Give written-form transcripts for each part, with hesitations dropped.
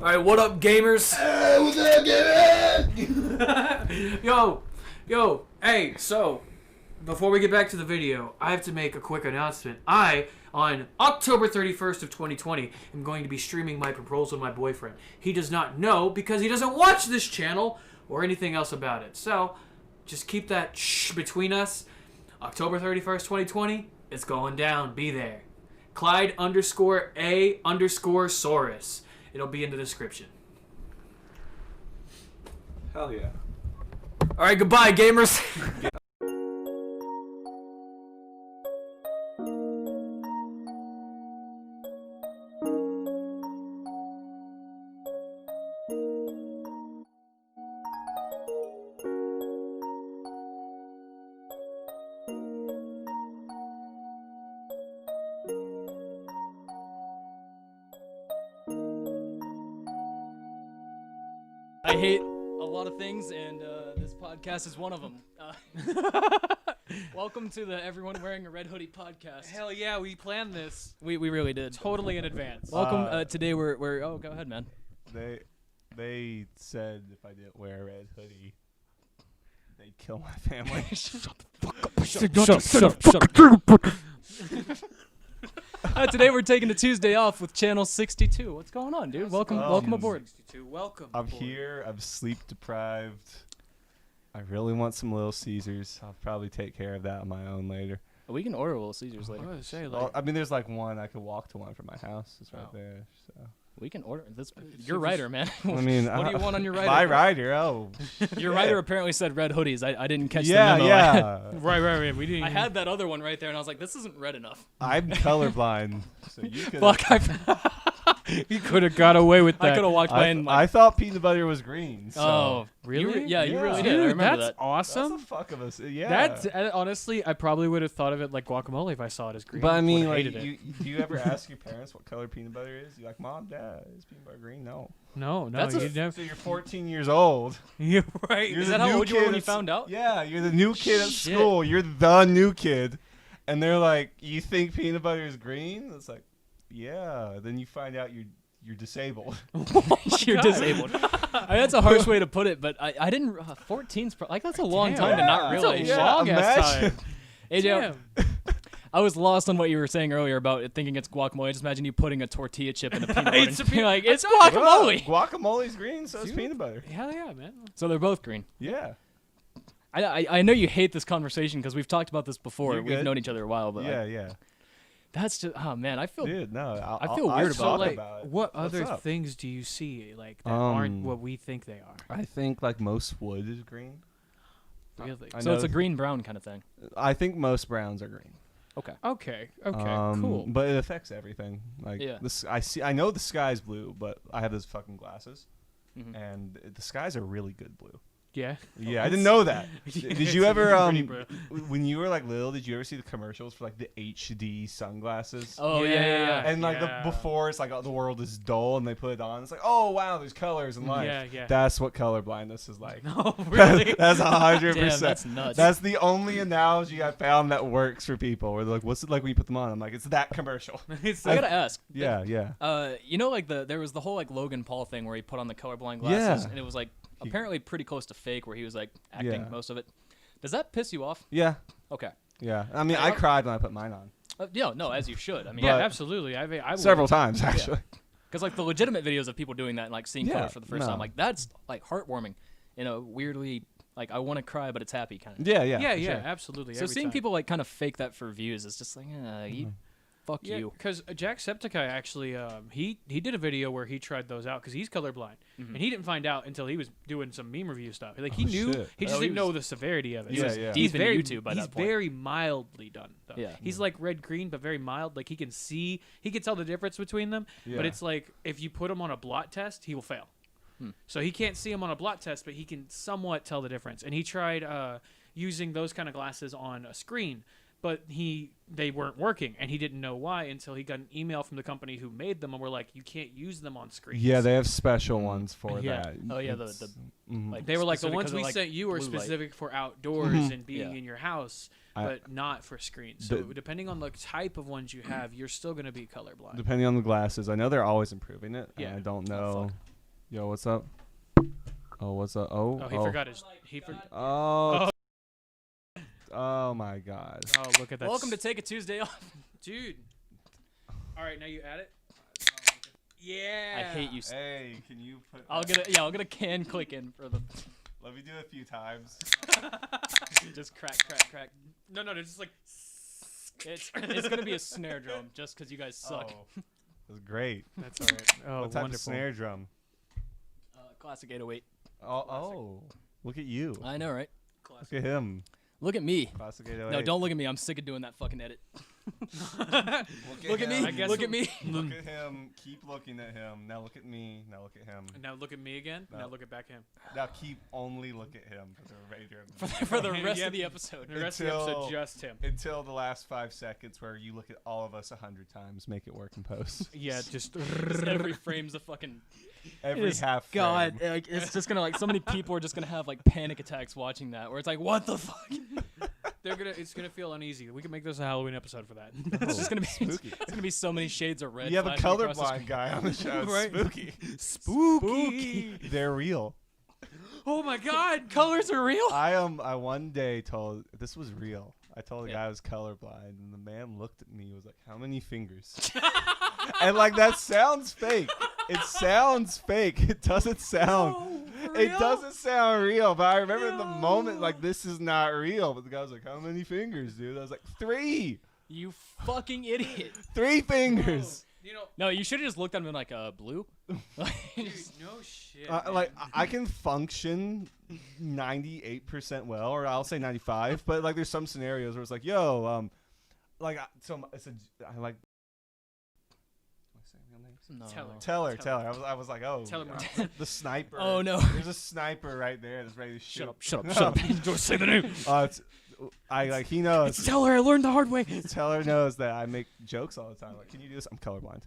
Alright, what up, gamers? Hey, what's up, gamers? Yo, hey, so, before we get back to the video, I have to make a quick announcement. On October 31st of 2020, am going to be streaming my proposal to my boyfriend. He does not know because he doesn't watch this channel or anything else about it. So, just keep that shh between us. October 31st, 2020, it's going down. Be there. Clyde _A_ Saurus. It'll be in the description. Hell yeah. Alright, goodbye, gamers. I hate a lot of things, and this podcast is one of them. Welcome to the Everyone Wearing a Red Hoodie podcast. Hell yeah, we planned this We really did. totally in advance. Welcome. Today we're oh, go ahead, man. They said if I didn't wear a red hoodie, they'd kill my family. Today we're taking a Tuesday off with Channel 62. What's going on, dude? Welcome aboard. 62. Welcome. I'm aboard. here. I'm sleep deprived. I really want some Little Caesars. I'll probably take care of that on my own later. We can order Little Caesars later. I was gonna say, Well, I mean, there's like one. I could walk to one from my house. It's right there. So. We can order this. Your writer, man. I mean, what do you want on your writer? My rider. Oh, Your writer apparently said red hoodies. I didn't catch the yeah, memo. yeah. Right. We didn't. I had that other one right there, and I was like, this isn't red enough. I'm colorblind, so you could. Fuck, You could have got away with that. I could have walked by and like, I thought peanut butter was green. So. oh, Really? You Yeah. really Dude, did. I remember that's that. That's awesome. the fuck of us. Yeah. That's honestly, I probably would have thought of it like guacamole if I saw it as green. But I mean, Would've like, hated it. do you ever ask your parents what color peanut butter is? You're like, Mom, Dad, is peanut butter green? No. No, That's you a- never. So you're 14 years old. You're right. You're Is the that how new old you were kid when you at found out? Yeah, you're the new kid at Shit. school. You're the new kid. And they're like, you think peanut butter is green? It's like, yeah. Then you find out you're disabled. You're disabled. That's a harsh way to put it, but I didn't. 14's like that's a long time to not That's a realize. long ass imagine. time. Hey, Joe, Damn. I was lost on what you were saying earlier about it thinking it's guacamole. Just imagine you putting a tortilla chip in a peanut butter. It's a You're like, it's Well, guacamole. guacamole's green, so is Dude. peanut butter. Hell yeah, man. So they're both green. Yeah. I know you hate this conversation because we've talked about this before. You're We've good. known each other a while, but Yeah. that's just oh man, I feel Dude, no. I feel weird I'll about talk it. about it. What What's other up? things do you see like that aren't what we think they are? I think like most wood is green. Really? I so it's know- a green brown kind of thing. I think most browns are green. Okay. Okay. Cool. But it affects everything. Like Yeah. I know the sky's blue, but I have those fucking glasses, Mhm. and the skies are really good blue. Yeah. Yeah, I didn't know that. Did you ever pretty, bro. when you were like little, did you ever see the commercials for like the HD sunglasses? Oh yeah. And like Yeah. before it's like, oh, the world is dull, and they put it on. It's like, oh wow, there's colors and life. Yeah. That's what color blindness is like. No, really. That's 100%. Damn, that's nuts. That's the only analogy I found that works for people. Where they're like, "What's it like when you put them on?" I'm like, "It's that commercial." It's I gotta ask. Yeah. You know, like there was the whole like Logan Paul thing where he put on the colorblind glasses, Yeah. and it was like apparently pretty close to fake, where he was like acting Yeah. most of it. Does that piss you off? Yeah. Okay. Yeah. I mean, I cried when I put mine on. No, as you should. I mean, yeah, But- absolutely. I would. Several times, actually. because like the legitimate videos of people doing that and like seeing Yeah, colors for the first no. time, like that's like heartwarming in a weirdly like I want to cry but it's happy kind of. Yeah. Yeah, for sure. absolutely. So every seeing time. people like kind of fake that for views is just like, you, fuck Yeah, you. because Jacksepticeye actually, he did a video where he tried those out because he's colorblind, and he didn't find out until he was doing some meme review stuff. Like he knew, shit. he just Oh, he didn't know was- the severity of it. Yeah, He's- yeah. He's Deep in very YouTube by he's that point. very mildly done. Though. Yeah. He's like red green, but very mild. Like he can see, he can tell the difference between them. Yeah. But it's like if you put him on a blot test, he will fail. So he can't see him on a blot test, but he can somewhat tell the difference. And he tried using those kind of glasses on a screen, but they weren't working, and he didn't know why until he got an email from the company who made them, and were like, "You can't use them on screens." Yeah, they have special ones for Yeah. that. Oh yeah, It's- the mhm. like They were like, the specific ones 'cause of, we like, sent you were blue light. specific for outdoors and being Yeah. in your house, I- but not for screens. So The- depending on the type of ones you have, you're still going to be colorblind. Depending on the glasses, I know they're always improving it. Yeah. And I don't Oh, know. fuck. Yo, what's up? Oh, what's up? Oh, he forgot his. Oh. Oh my God. Oh, look at that. Welcome to Take a Tuesday Off. Dude. All right, now you add it. Yeah. I hate you. Hey, can you put? I'll get a can click in for the. Let me do it a few times. Just crack. No, just like. It's gonna be a snare drum just because you guys suck. Oh, that's great. That's all right. Oh, What type wonderful. of snare drum? Classic 808. Oh, look at you. I know, right? Look at him. Look at me. Classic 808. No, don't look at me. I'm sick of doing that fucking edit. Look at me. I guess Look at me. Look at him. Keep looking at him. Now look at me. Now look at him. Now look at me again. No. Now look at back him. Now keep only look at him for the remainder of For the rest Yep. of the episode. The rest of the episode, just him. until the last 5 seconds where you look at all of us 100 times. Make it work in post. Yeah, just. Just every frame's a fucking. Every It's- half frame. God, like, it's just gonna so many people are just gonna have like panic attacks watching that, where it's like, what the fuck? It's gonna feel uneasy. We can make this a Halloween episode for that. It's just gonna be Spooky. it's gonna be so many shades of red. You have a flashing across the colorblind screen. guy on the show. It's Right. spooky. Spooky. They're real. Oh my God. Colors are real. I one day told this was real. I told a Yeah. guy I was colorblind, and the man looked at me. and Was like, "How many fingers?" And like that sounds fake. It sounds fake. It doesn't sound. It doesn't sound real. But I remember in the moment, like this is not real. But the guy was like, "How many fingers, dude?" I was like, 3. You fucking idiot. 3 fingers. You know, No, you should have just looked at him and like, blue. dude, no shit. Like I can function 98% well, or I'll say 95. But like, there's some scenarios where it's like, "Yo, like it's a I like." Am I saying real names? No. Teller. I was like, oh, Teller Morose. the sniper. Oh no. There's a sniper right there that's ready to shoot. Shut up. Don't say the name. He knows. Teller, I learned the hard way. Teller knows that I make jokes all the time. Like, can you do this? I'm colorblind.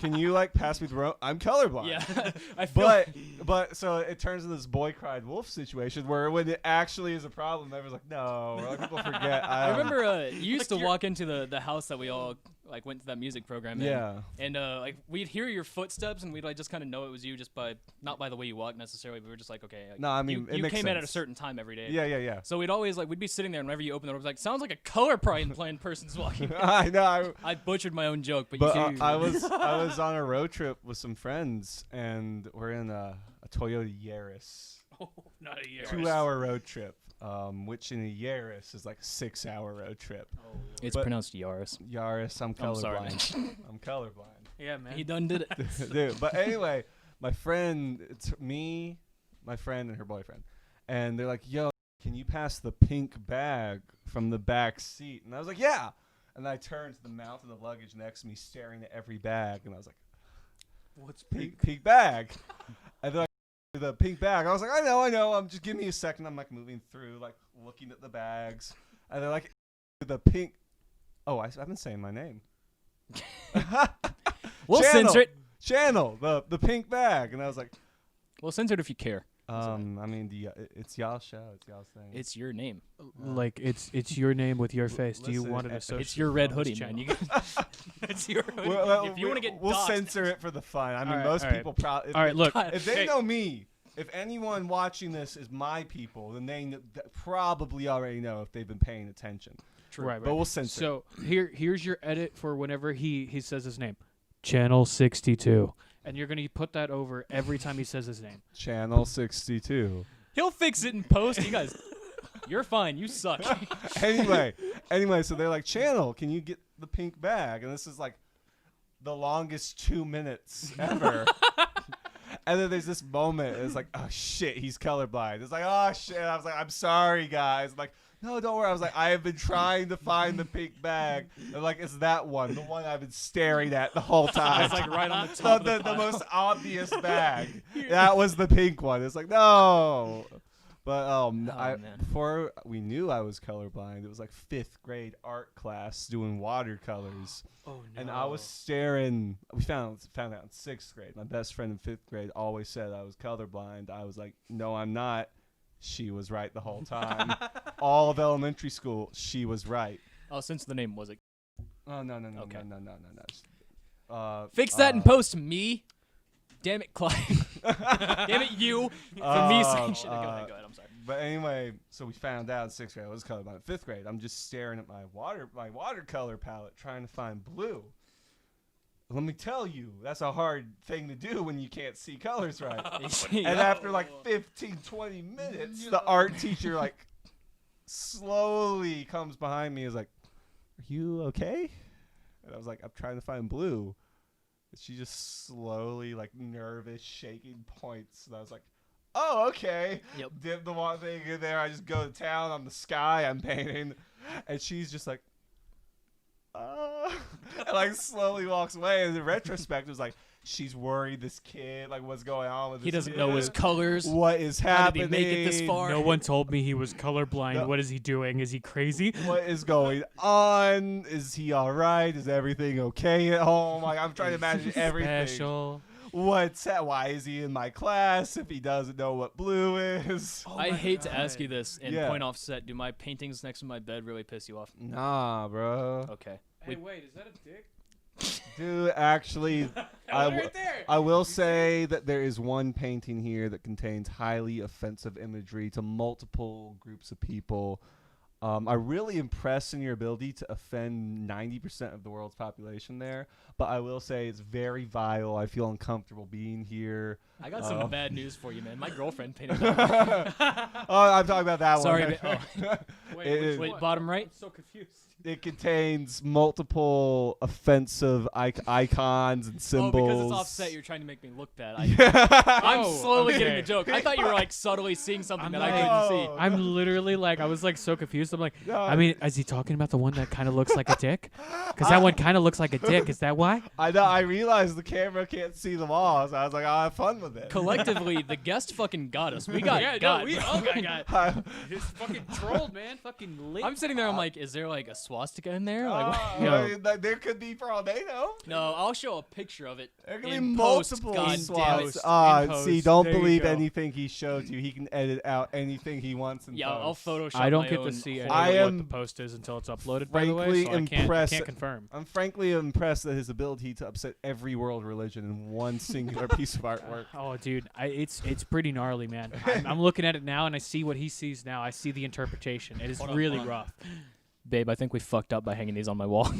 Can you like pass me the rope? I'm colorblind. Yeah. I feel But so it turns into this boy cried wolf situation where when it actually is a problem, everyone's like, no. Or, like, people forget. I remember you used Like to walk into the house that we all like went to that music program in. Yeah. And like we'd hear your footsteps and we'd like just kind of know it was you just by not by the way you walk necessarily, but we were just like, okay. Like, No, I mean, it you makes came in at a sense. certain time every day. Yeah. So we'd always like we'd be sitting there and whenever you open the door, it was like sounds like a colorblind person's walking. I know. I butchered my own joke, but But you see, I was on a road trip with some friends, and we're in a Toyota Yaris. Oh, not a year. 2-hour road trip, which in a Yaris is like a 6-hour road trip. it's but- pronounced Yaris. Yaris, I'm I'm sorry, colorblind. I'm colorblind. Yeah, man. He done did it. Dude, but anyway, my friend, it's me, my friend, and her boyfriend, and they're like, "Yo, can you pass the pink bag from the back seat?" And I was like, "Yeah." And I turned to the mount of the luggage next to me, staring at every bag, and I was like, What's pink bag. And they're like, the pink bag. I was like, I know. Just give me a second. I'm like moving through, like looking at the bags. And they're like, the pink. Oh, I've been saying my name. We'll Channel. censor it. Channel, the pink bag. And I was like, We'll censor it if you care. I mean, it's y'all's show. It's y'all's thing. It's your name. Like it's your name with your face. Do you listen, want it it's associated? It's your red on this hoodie, man. channel? It's your hoodie. Well, if you want to get we'll doxxed, censor it for the fun. I mean, All right, most all right. people probably. All right, look. If they Hey. know me, if anyone watching this is my people, then they probably already know if they've been paying attention. Right. But we'll censor. So here's your edit for whenever he says his name. Channel 62. And you're going to put that over every time he says his name. Channel 62. he'll fix it in post. You guys, you're fine. You suck. anyway, so they're like, Channel, can you get the pink bag? And this is like the longest 2 minutes ever. And then there's this moment. It's like, oh shit, he's colorblind. It's like, oh shit. I was like, I'm sorry, guys. I'm like, no, don't worry. I was like, I have been trying to find the pink bag. And like, it's that one, the one I've been staring at the whole time. It's like right on the top the, of the the pile. most obvious bag. That was the pink one. It's like, no. But man. before we knew I was colorblind, it was like 5th grade art class doing watercolors. Oh no. And I was staring. We found out in 6th grade. My best friend in 5th grade always said I was colorblind. I was like, no, I'm not. She was right the whole time. All of elementary school, she was right. Oh, since the name was it. Oh no. Okay. No. Fix that in post, me. Damn it, Clyde. Damn it, you. For me saying shit. Go ahead. I'm sorry. But anyway, so we found out in 6th grade I was colorblind. In 5th grade, I'm just staring at my watercolor palette trying to find blue. Let me tell you, that's a hard thing to do when you can't see colors right. And after like 15, 20 minutes, the art teacher like slowly comes behind me and is like, "Are you okay?" And I was like, "I'm trying to find blue." And she just slowly, like nervous, shaking points. And I was like, "Oh, okay." Yep. Dip the one thing in there. I just go to town on the sky I'm painting. And she's just like, and like slowly walks away. And in retrospect, it was like, she's worried this kid, like what's going on with this He doesn't kid? know his colors. What is How happening? did he make it this far? No one told me he was colorblind. No. What is he doing? Is he crazy? What is going on? Is he all right? Is everything okay at home? Like, I'm trying to imagine everything. Special. Why is he in my class if he doesn't know what blue is? I hate to ask you this, and Yeah. point offset. Do my paintings next to my bed really piss you off? Nah, bro. Okay. Hey, wait, is that a dick? Dude, actually, Right there. I will say that there is one painting here that contains highly offensive imagery to multiple groups of people. I'm really impressed in your ability to offend 90% of the world's population there, but I will say it's very vile. I feel uncomfortable being here. I got some bad news for you, man. My girlfriend painted Oh, I'm talking about that Sorry, one. Wait, bottom right? I'm so confused. It contains multiple offensive icons and symbols. Oh, because it's offset, you're trying to make me look bad. I'm Oh, slowly okay. getting the joke. I thought you were like subtly seeing something I'm that like- I couldn't see. I'm literally like, I was like so confused. I'm like, No. I mean, is he talking about the one that kind of looks like a dick? Because that one kind of looks like a dick. Is that why? I know. I realized the camera can't see them all, so I was like, I'll have fun with it. Collectively, the guest fucking got us. We got got. we all got. It's fucking trolled, man. Fucking lit. I'm sitting there. I'm like, is there like a swastika in there? Like, what? Yo. I mean, there could be for all they know. No, I'll show a picture of it. There could be in post, multiple God damn it. swats. In post. See, don't There you believe go. anything he shows you. He can edit out anything he wants in Yeah, I'll post. Photoshop. I don't my get own to see any horror. I of what am the post is until it's uploaded, by the way, frankly so I impressed- can't confirm. I'm frankly impressed at his ability to upset every world religion in one singular piece of artwork. Oh, dude, it's pretty gnarly, man. I'm looking at it now, and I see what he sees now. I see the interpretation. It is Hold on, really hold on. rough. Babe, I think we fucked up by hanging these on my wall.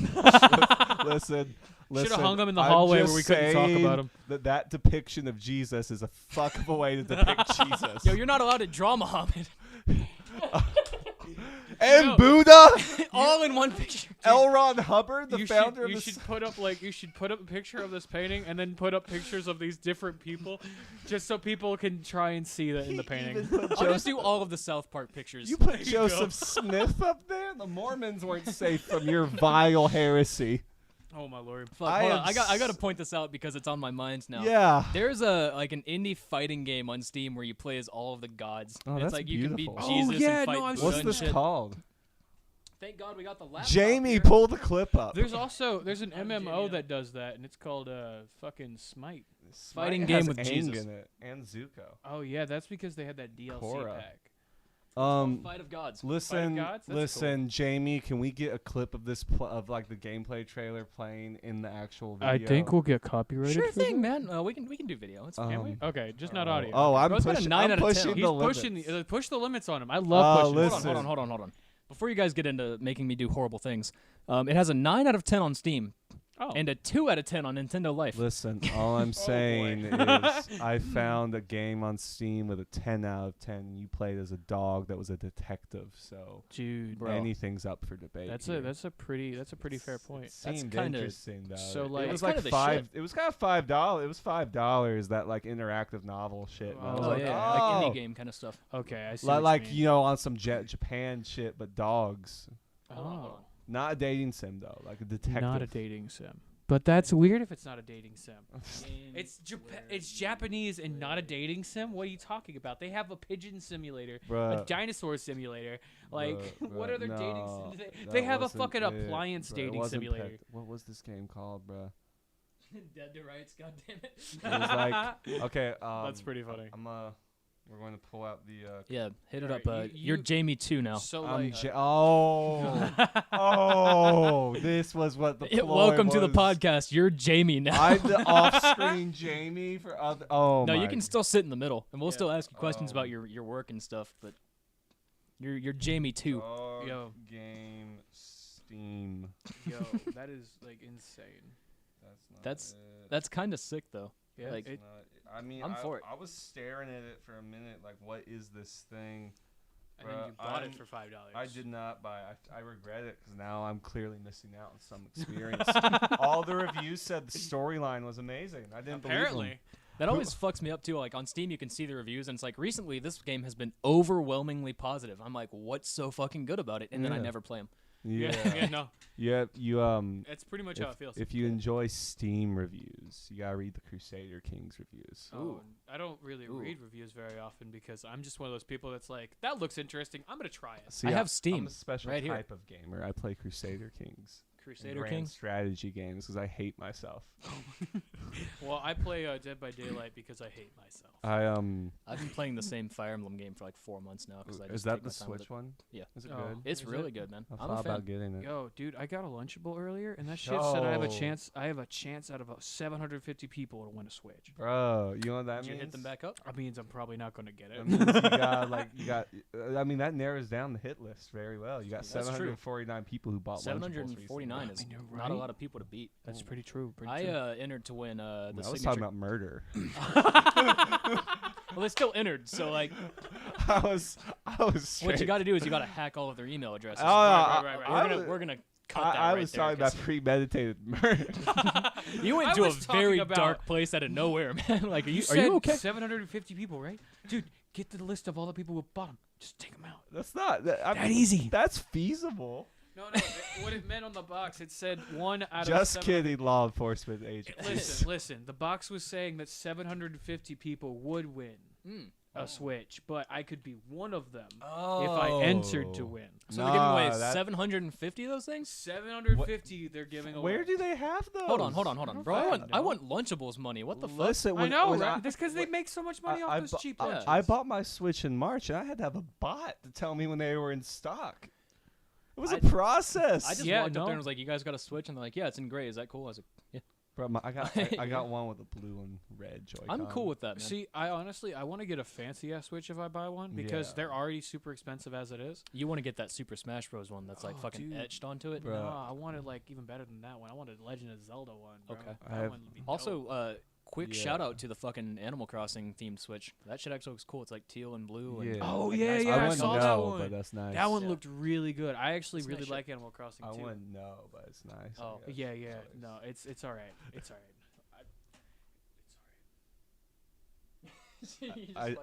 Listen. Should have hung them in the I'm hallway just where we couldn't talk saying about him. That depiction of Jesus is a fuck of a way to depict Jesus. Yo, you're not allowed to draw Muhammad. And No. Buddha, All in one picture. L. Ron Hubbard, the you founder should, of the. should put up a picture of this painting and then put up pictures of these different people, just so people can try and see that in the painting. I'll just do all of the South Park pictures. You put you go. Joseph Smith up there. The Mormons weren't safe from your vile heresy. Oh my lord! Fuck, I hold am on. I got to point this out because it's on my mind now. Yeah. There's an indie fighting game on Steam where you play as all of the gods. Oh, it's that's like you can beautiful. be Oh, Jesus yeah, and fight no, I've Buddha What's and this shit. called? Thank God we got the laptop. Jamie, here. pull the clip up. There's an MMO Jamie. that does that, and it's called fucking Smite. Fighting Smite game has with Aang Jesus. in it and Zuko. Oh yeah, that's because they had that DLC Korra. pack. Fight of Gods. Listen, Gods? That's listen, Jamie. Can we get a clip of this of like the gameplay trailer playing in the actual video? I think we'll get copyrighted. Sure for thing, that. man. We can do video. It's Can we? Um, Okay, just not audio. Oh, I'm Bro, it's got a pushing. 9 I'm out of 10. pushing He's the pushing limits. push the limits on him. I love pushing. listen. Hold on. Before you guys get into making me do horrible things, it has a 9 out of 10 on Steam Oh. and a 2 out of 10 on Nintendo Life. Listen, all I'm saying is I found a game on Steam with a 10 out of 10. And you played as a dog that was a detective, so Dude, Bro. anything's up for debate. that's here. a pretty fair point. It seemed kinda- interesting though. so, it like- was It's like kinda the five. shit. It was kind of $5. It was $5 that like interactive novel shit. And I was Oh, like, yeah, oh. like indie game kind of stuff. Okay, I see. Like what you know, on some Japan shit, but dogs. Hold on, hold Oh, on. Not a dating sim though, like a detective. not a dating sim. But that's weird if it's not a dating sim. Game It's Japanese and not a dating sim. What are you talking about? They have a pigeon simulator, a Bruh. dinosaur simulator. Like, what Bruh, other dating? no, They that have a wasn't fucking it, appliance bruh. It dating wasn't simulator. Pet- What was this game called, bruh? Dead to rights, goddammit. It was like okay. That's pretty funny. I'm We're going to pull out the. Yeah, hit it Alright, up. You're Jamie too now. So I'm like, oh, this was what the ploy Welcome to the was. podcast. You're Jamie now. I'm the off-screen Jamie for other. Oh no, my. you can still sit in the middle, and we'll Yeah. still ask you questions Oh. about your work and stuff. But you're Jamie too. Dog Yo. game Steam. yo, that is like insane. That's not That's- it. That's kind of sick though. Yeah, Like, That's not- I mean, I'm for it. I was staring at it for a minute, like, what is this thing? and then Bruh, you bought I'm- it for $5. I did not buy. I regret it because now I'm clearly missing out on some experience. All the reviews said the storyline was amazing. I didn't believe Apparently. them. that always fucks me up too. Like on Steam, you can see the reviews, and it's like recently this game has been overwhelmingly positive. I'm like, what's so fucking good about it? And then I Yeah. never play them. Yeah, no, Yeah, you it's pretty much how it feels. if you enjoy Steam reviews, you gotta read the Crusader Kings reviews. Oh, I don't really Ooh. read reviews very often because I'm just one of those people that's like, that looks interesting. I'm gonna try it. See, I have I'm Steam a special right here. type of gamer. I play Crusader Kings. and Crusader grand Kings. strategy games because I hate myself. Well, I play Dead by Daylight because I hate myself. I've been playing the same Fire Emblem game for like 4 months now. Cause I Is just that take my the time with Switch it. one? Yeah. Is it Oh. good? It's Is really it? good, man. I I'm a thought fan. about getting it. Yo, dude, I got a Lunchable earlier, and that shit said I have a Yo. chance. I have a chance out of 750 people to win a Switch. Bro, you know what that Did you means? hit them back up? That means I'm probably not gonna get That it. means you got. I mean, that narrows down the hit list very well. You got That's true. 749 people who bought Lunchables 749 is I know, not a right? lot of people to beat. That's pretty true. Pretty I true. entered to win the I was signature. talking about murder. Well, they still entered, so like, I was straight. what you got to do is you got to hack all of their email addresses. Oh, right. We're gonna cut that I right was there, talking about 'cause premeditated murder. you went I to a was talking very about- dark place out of nowhere, man. Like, are you you said okay? 750 people, right? Dude, get the list of all the people who bought them. Just take them out. That's not I That mean, easy. That's feasible. No, what it meant on the box, it said 1 out of Just 700 kidding, law enforcement agents. Listen. The box was saying that 750 people would win a Switch, but I could be one of them if I entered to win. So they're giving away that- 750 of those things? 750 they're giving away. Where do they have those? Hold on, bro. I fucking want Lunchables money. What the fuck? Listen, I when, know, when right? That's because they make so much money off those cheap lunches. I bought my Switch in March, and I had to have a bot to tell me when they were in stock. It was a process. I just Yeah, walked up no. there and was like, "You guys got a Switch?" And they're like, "Yeah, it's in gray. Is that cool?" I was like, "Yeah, Bro, I got one with a blue and red Joy-Con. I'm cool with that, man." See, I want to get a fancy ass Switch if I buy one because Yeah. they're already super expensive as it is. You want to get that Super Smash Bros. One that's like Oh, fucking dude. etched onto it. Bro. No, I wanted like even better than that one. I wanted Legend of Zelda one. Bro. Okay. I That have- one would be dope. Also, quick Yeah. shout out to the fucking Animal Crossing themed Switch. That shit actually looks cool. It's like teal and blue. And Yeah. Oh, like, yeah, nice yeah, I I colors. wouldn't saw that know, one. but that's nice. that one Yeah. looked really good. I actually It's really nice like shit. Animal Crossing I too. wouldn't know, but it's nice. I Oh guess. yeah, It's yeah. always- No, it's all right. It's all right.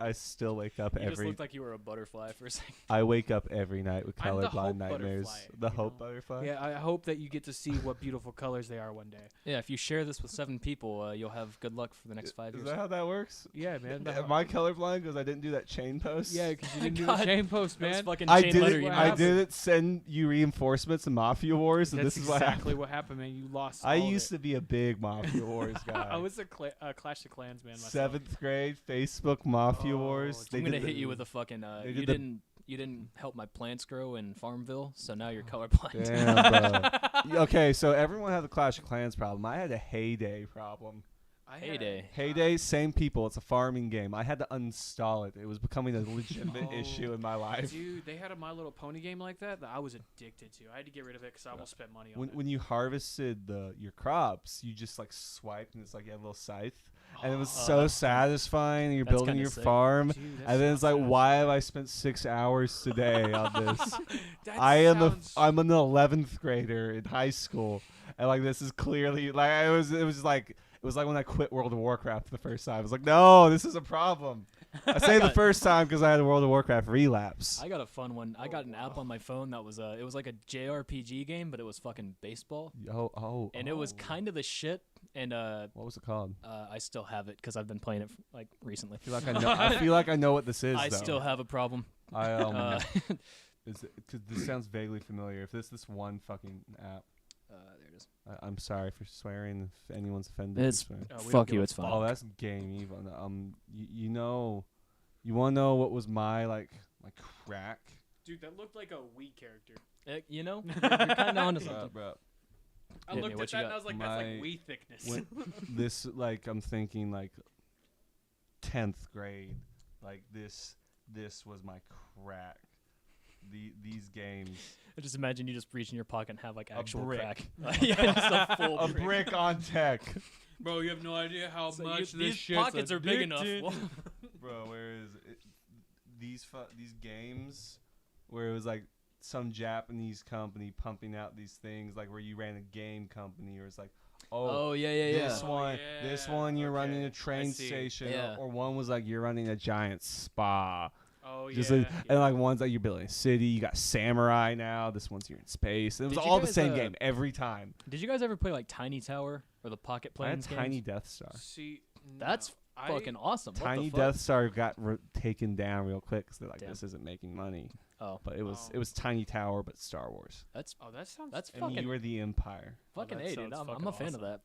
I still wake up You just every looked like you were a butterfly for a second. I wake up every night with I'm the colorblind hope nightmares. butterfly, The you hope know? butterfly. Yeah, I hope that you get to see what beautiful colors they are one day. Yeah, if you share this with 7 people, you'll have good luck for the next 5 Is years. that how that works? Yeah, man. Am I colorblind because I didn't do that chain post? Yeah, because you didn't do God. the chain post, That was man. fucking I chain letter didn't. emails. I didn't send you reinforcements in Mafia Wars, and That's this is what exactly happened. what happened, man. You lost. I all of used it. to be a big Mafia Wars guy. I was a Clash of Clans man myself. 7th grade Facebook Mafia Oh, Wars. I'm gonna did hit the- you with a fucking. they You did the- didn't help my plants grow in Farmville, so now you're colorblind. Damn, bro. Okay, so everyone had the Clash of Clans problem. I had a Heyday problem. I Heyday. Heyday, same people. It's a farming game. I had to uninstall it. It was becoming a legitimate Oh, issue in my life. Dude, they had a My Little Pony game like that I was addicted to. I had to get rid of it because I almost spent money on it. When you harvested your crops, you just like swiped and it's like you had a little scythe, and it was so satisfying. You're That's building kinda your sick. farm, Dude, that and then it's like, sounds why have I spent 6 hours today on this? That sounds- I'm an 11th grader in high school, and like this is clearly like it was like when I quit World of Warcraft for the first time. I was like, no, this is a problem. I say the first time because I had a World of Warcraft relapse. I got a fun one. I got an app on my phone that was it was like a JRPG game, but it was fucking baseball, and it was kind of the shit. And What was it called? I still have it because I've been playing it like recently. I feel like I know. I feel like I know what this is. I though. still have a problem. I Uh, Cause this sounds vaguely familiar. If this one fucking app, there it is. I'm sorry for swearing. If anyone's offended, It's I'm sorry. Oh, we don't fuck give you. a It's fine. Oh, that's game evil. You know, You want to know what was my crack? Dude, that looked like a Wii character. You know, you're kind of onto something. Bro. I Hit me, looked what at you that got? and I was like, that's like Wii thickness. When this I'm thinking 10th grade, this was my crack. These games. I just imagine you just reach in your pocket and have actual brick. crack. Yeah, just a full A brick on tech. Bro, you have no idea how much these pockets are big enough. Bro, where is it? These games where it was some Japanese company pumping out these things where you ran a game company, or it's this one you're running a train station, or one was you're running a giant spa. Oh and one's you're building a city. You got samurai now. This one's you're in space. It was all the same game every time. Did you guys ever play Tiny Tower or the Pocket Planes games? Tiny Death Star. See, that's fucking awesome. Tiny Death Star got taken down real quick because they're this isn't making money. Oh, but it was Tiny Tower, but Star Wars. that sounds. That's and fucking. you were the Empire. Fucking A, dude. I'm a fan of that.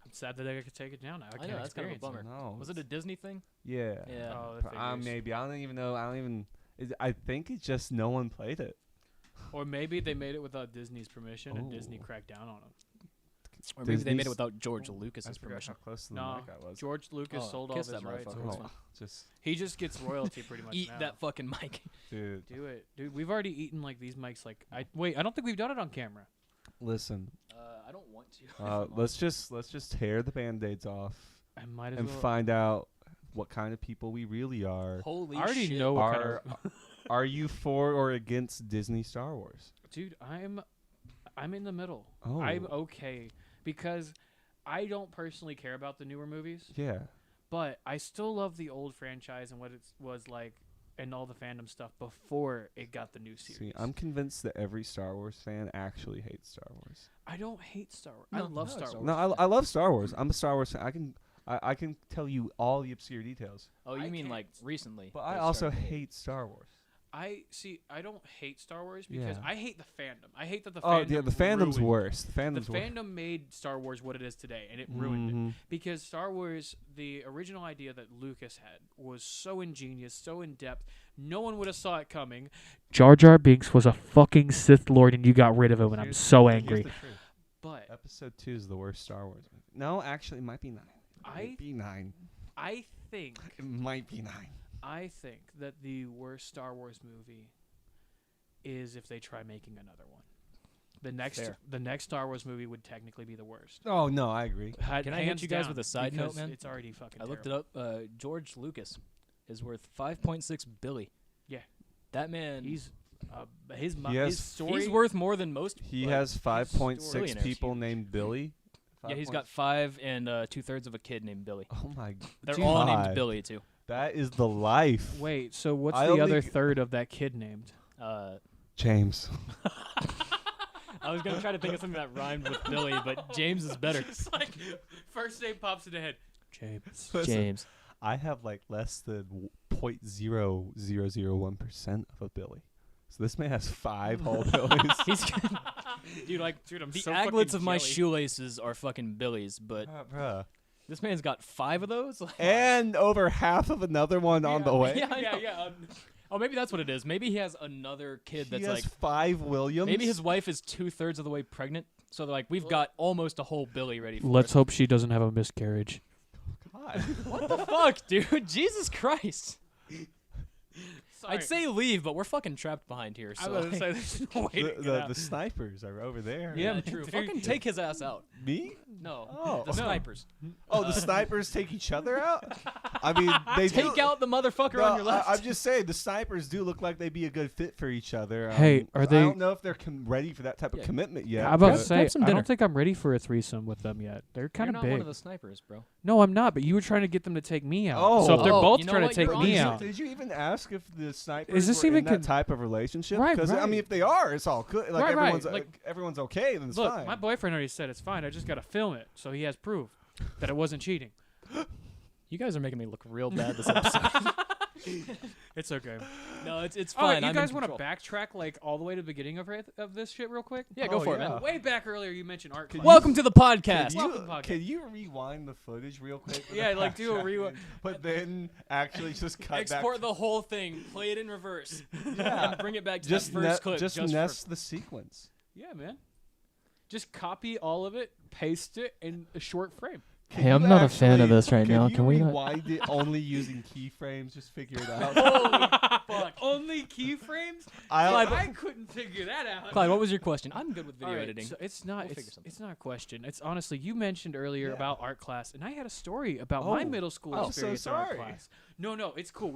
I'm sad that I could take it down now. I know that's kind of a bummer. No, was it a Disney thing? Yeah. Yeah. Oh, maybe I don't even know. I think it's just no one played it. Or maybe they made it without Disney's permission, and Disney cracked down on them. Or maybe they made it without George Lucas's permission. How close to the mic I was. George Lucas sold all his rights. He just gets royalty pretty much. Eat now. that fucking mic, dude. Do it, dude. We've already eaten these mics. I don't think we've done it on camera. Listen. I don't want to. Let's just tear the band-aids off. I might as and well. find out what kind of people we really are. Holy I already shit. know what kind of. Are you for or against Disney Star Wars? Dude, I'm in the middle. Oh. I'm okay because I don't personally care about the newer movies. Yeah. But I still love the old franchise and what it was like and all the fandom stuff before it got the new series. See, I'm convinced that every Star Wars fan actually hates Star Wars. I don't hate Star Wars. No, I love Star Wars. No, I love Star Wars. I'm a Star Wars fan. I can tell you all the obscure details. Oh, you mean can't. recently? But I also hate Star Wars. I don't hate Star Wars because I hate the fandom. I hate that the fandom. fandom. Oh yeah, the fandom's worse. The fandom made Star Wars what it is today, and it ruined it. Because Star Wars, the original idea that Lucas had, was so ingenious, so in depth. No one would have saw it coming. Jar Jar Binks was a fucking Sith Lord, and you got rid of him, and I'm so angry. But Episode 2 is the worst Star Wars movie. No, actually, it might be 9. It might be 9. I think it might be 9. I think that the worst Star Wars movie is if they try making another one. The next Star Wars movie would technically be the worst. Oh no, I agree. Can I hit you guys with a side note, man? It's already fucking. I looked it up. George Lucas is worth $5.6 billion. Yeah, that man. He's his story. He's worth more than most. He has 5.6 people named Billy. Yeah, he's got 5 and 2/3 of a kid named Billy. Oh my god. They're all named Billy too. That is the life. Wait, so what's the other third of that kid named? James. I was gonna try to think of something that rhymed with Billy, but James is better. It's first name pops in the head. James. Listen, James. I have less than 0.0001% of a Billy. So this man has 5 whole Billies. Dude, I'm the so aglets of my jelly. shoelaces are fucking Billies, but bruh. This man's got 5 of those, and over half of another one on the way. Yeah. Oh, maybe that's what it is. Maybe he has another kid that's he has 5 Williams. Maybe his wife is 2/3 of the way pregnant, so they're we've got almost a whole Billy ready for Let's us. hope she doesn't have a miscarriage. God. What the fuck, dude? Jesus Christ. Sorry. I'd say leave, but we're fucking trapped behind here. So I was going to say, there's no way to get out. The snipers are over there. Yeah, true. Fucking take his ass out. Me? No. Oh. The snipers. Oh, the snipers take each other out? I mean, they take out the motherfucker on your left. I'm just saying, the snipers do look like they'd be a good fit for each other. Hey, are they... I don't know if they're ready for that type of commitment yet. I'm about to say, I don't think I'm ready for a threesome with them yet. They're kind of big. You're not one of the snipers, bro. No, I'm not, but you were trying to get them to take me out. Oh. So if they're both you know trying what? to take You're me on out... Did you even ask if the snipers Is this were even in that type of relationship? Right, Because, I mean, if they are, it's all good. Like, right. everyone's okay, then it's look, fine. my boyfriend already said it's fine. I just got to film it, so he has proof that it wasn't cheating. You guys are making me look real bad this episode. It's okay. No, it's All right, fine. you I'm guys in want to control. backtrack like all the way to the beginning of this shit real quick? Yeah, go for it, yeah. man. Way back earlier, you mentioned art class. Welcome to the podcast. Welcome podcast. Can you rewind the footage real quick? Yeah, like do a backtrack rewind. But then actually just cut Export back. the whole thing, play it in reverse, Yeah. and bring it back to Just that first clip. just for- nest the sequence. Yeah, man. Just copy all of it, paste it in a short frame. Can Hey, I'm you not a fan of actually- this right now. you Can we not? rewind it only using keyframes? Just figure it out. Holy fuck! Only keyframes? I I couldn't figure that out. Clyde, what was your question? I'm good with video All right, editing. so it's not. We'll figure It's, something. it's not a question. It's honestly, you mentioned earlier Yeah. about art class, and I had a story about my Oh. middle school I'm so experience in art sorry. class. No, it's cool.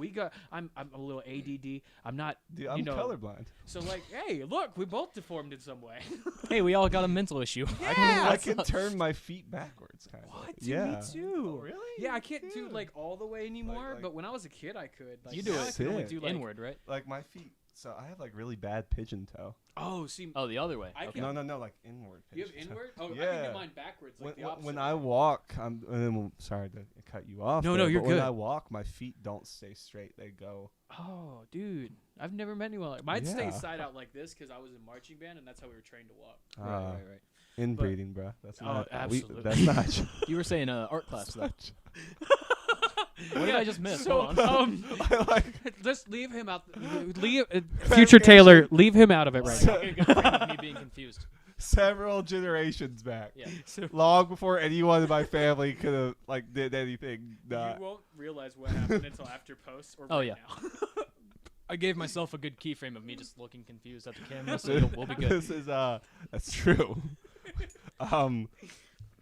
I'm a little ADD. I'm not. Dude, I'm you know, colorblind. So like, hey, look, we both deformed in some way. Hey, we all got a mental issue. I can turn my feet backwards, kind of. What? Dude, Yeah. Me too. Oh, really? Yeah, I can't do Dude. like all the way anymore. like- but when I was a kid, I could. Like, You do now it I can only sick. do like Inward, right? Like my feet. So I have like really bad pigeon toe. Oh, see, Oh, the other way. I Okay. can- No, like inward. you have pigeon toe. inward. Oh, I can Yeah. get mine backwards, like the opposite. When I walk, sorry to cut you off. No, there, you're but when good. I walk, my feet don't stay straight; they go. Oh, dude, I've never met anyone like. Mine stayed Yeah. side out like this because I was in marching band, and that's how we were trained to walk. Right. Inbreeding, bro. That's Oh, not. absolutely. That's not. You were saying art class though. That's What did I just miss? So, Hold on. I like. let's leave him out. Leave future Taylor. Leave him out of it right now. Okay, good thing with me being confused. Several generations back, Yeah. long before anyone in my family could have like did anything. You won't realize what happened until after post or Oh, right yeah. now. I gave myself a good keyframe of me just looking confused at the camera, so we'll be good. This is that's true.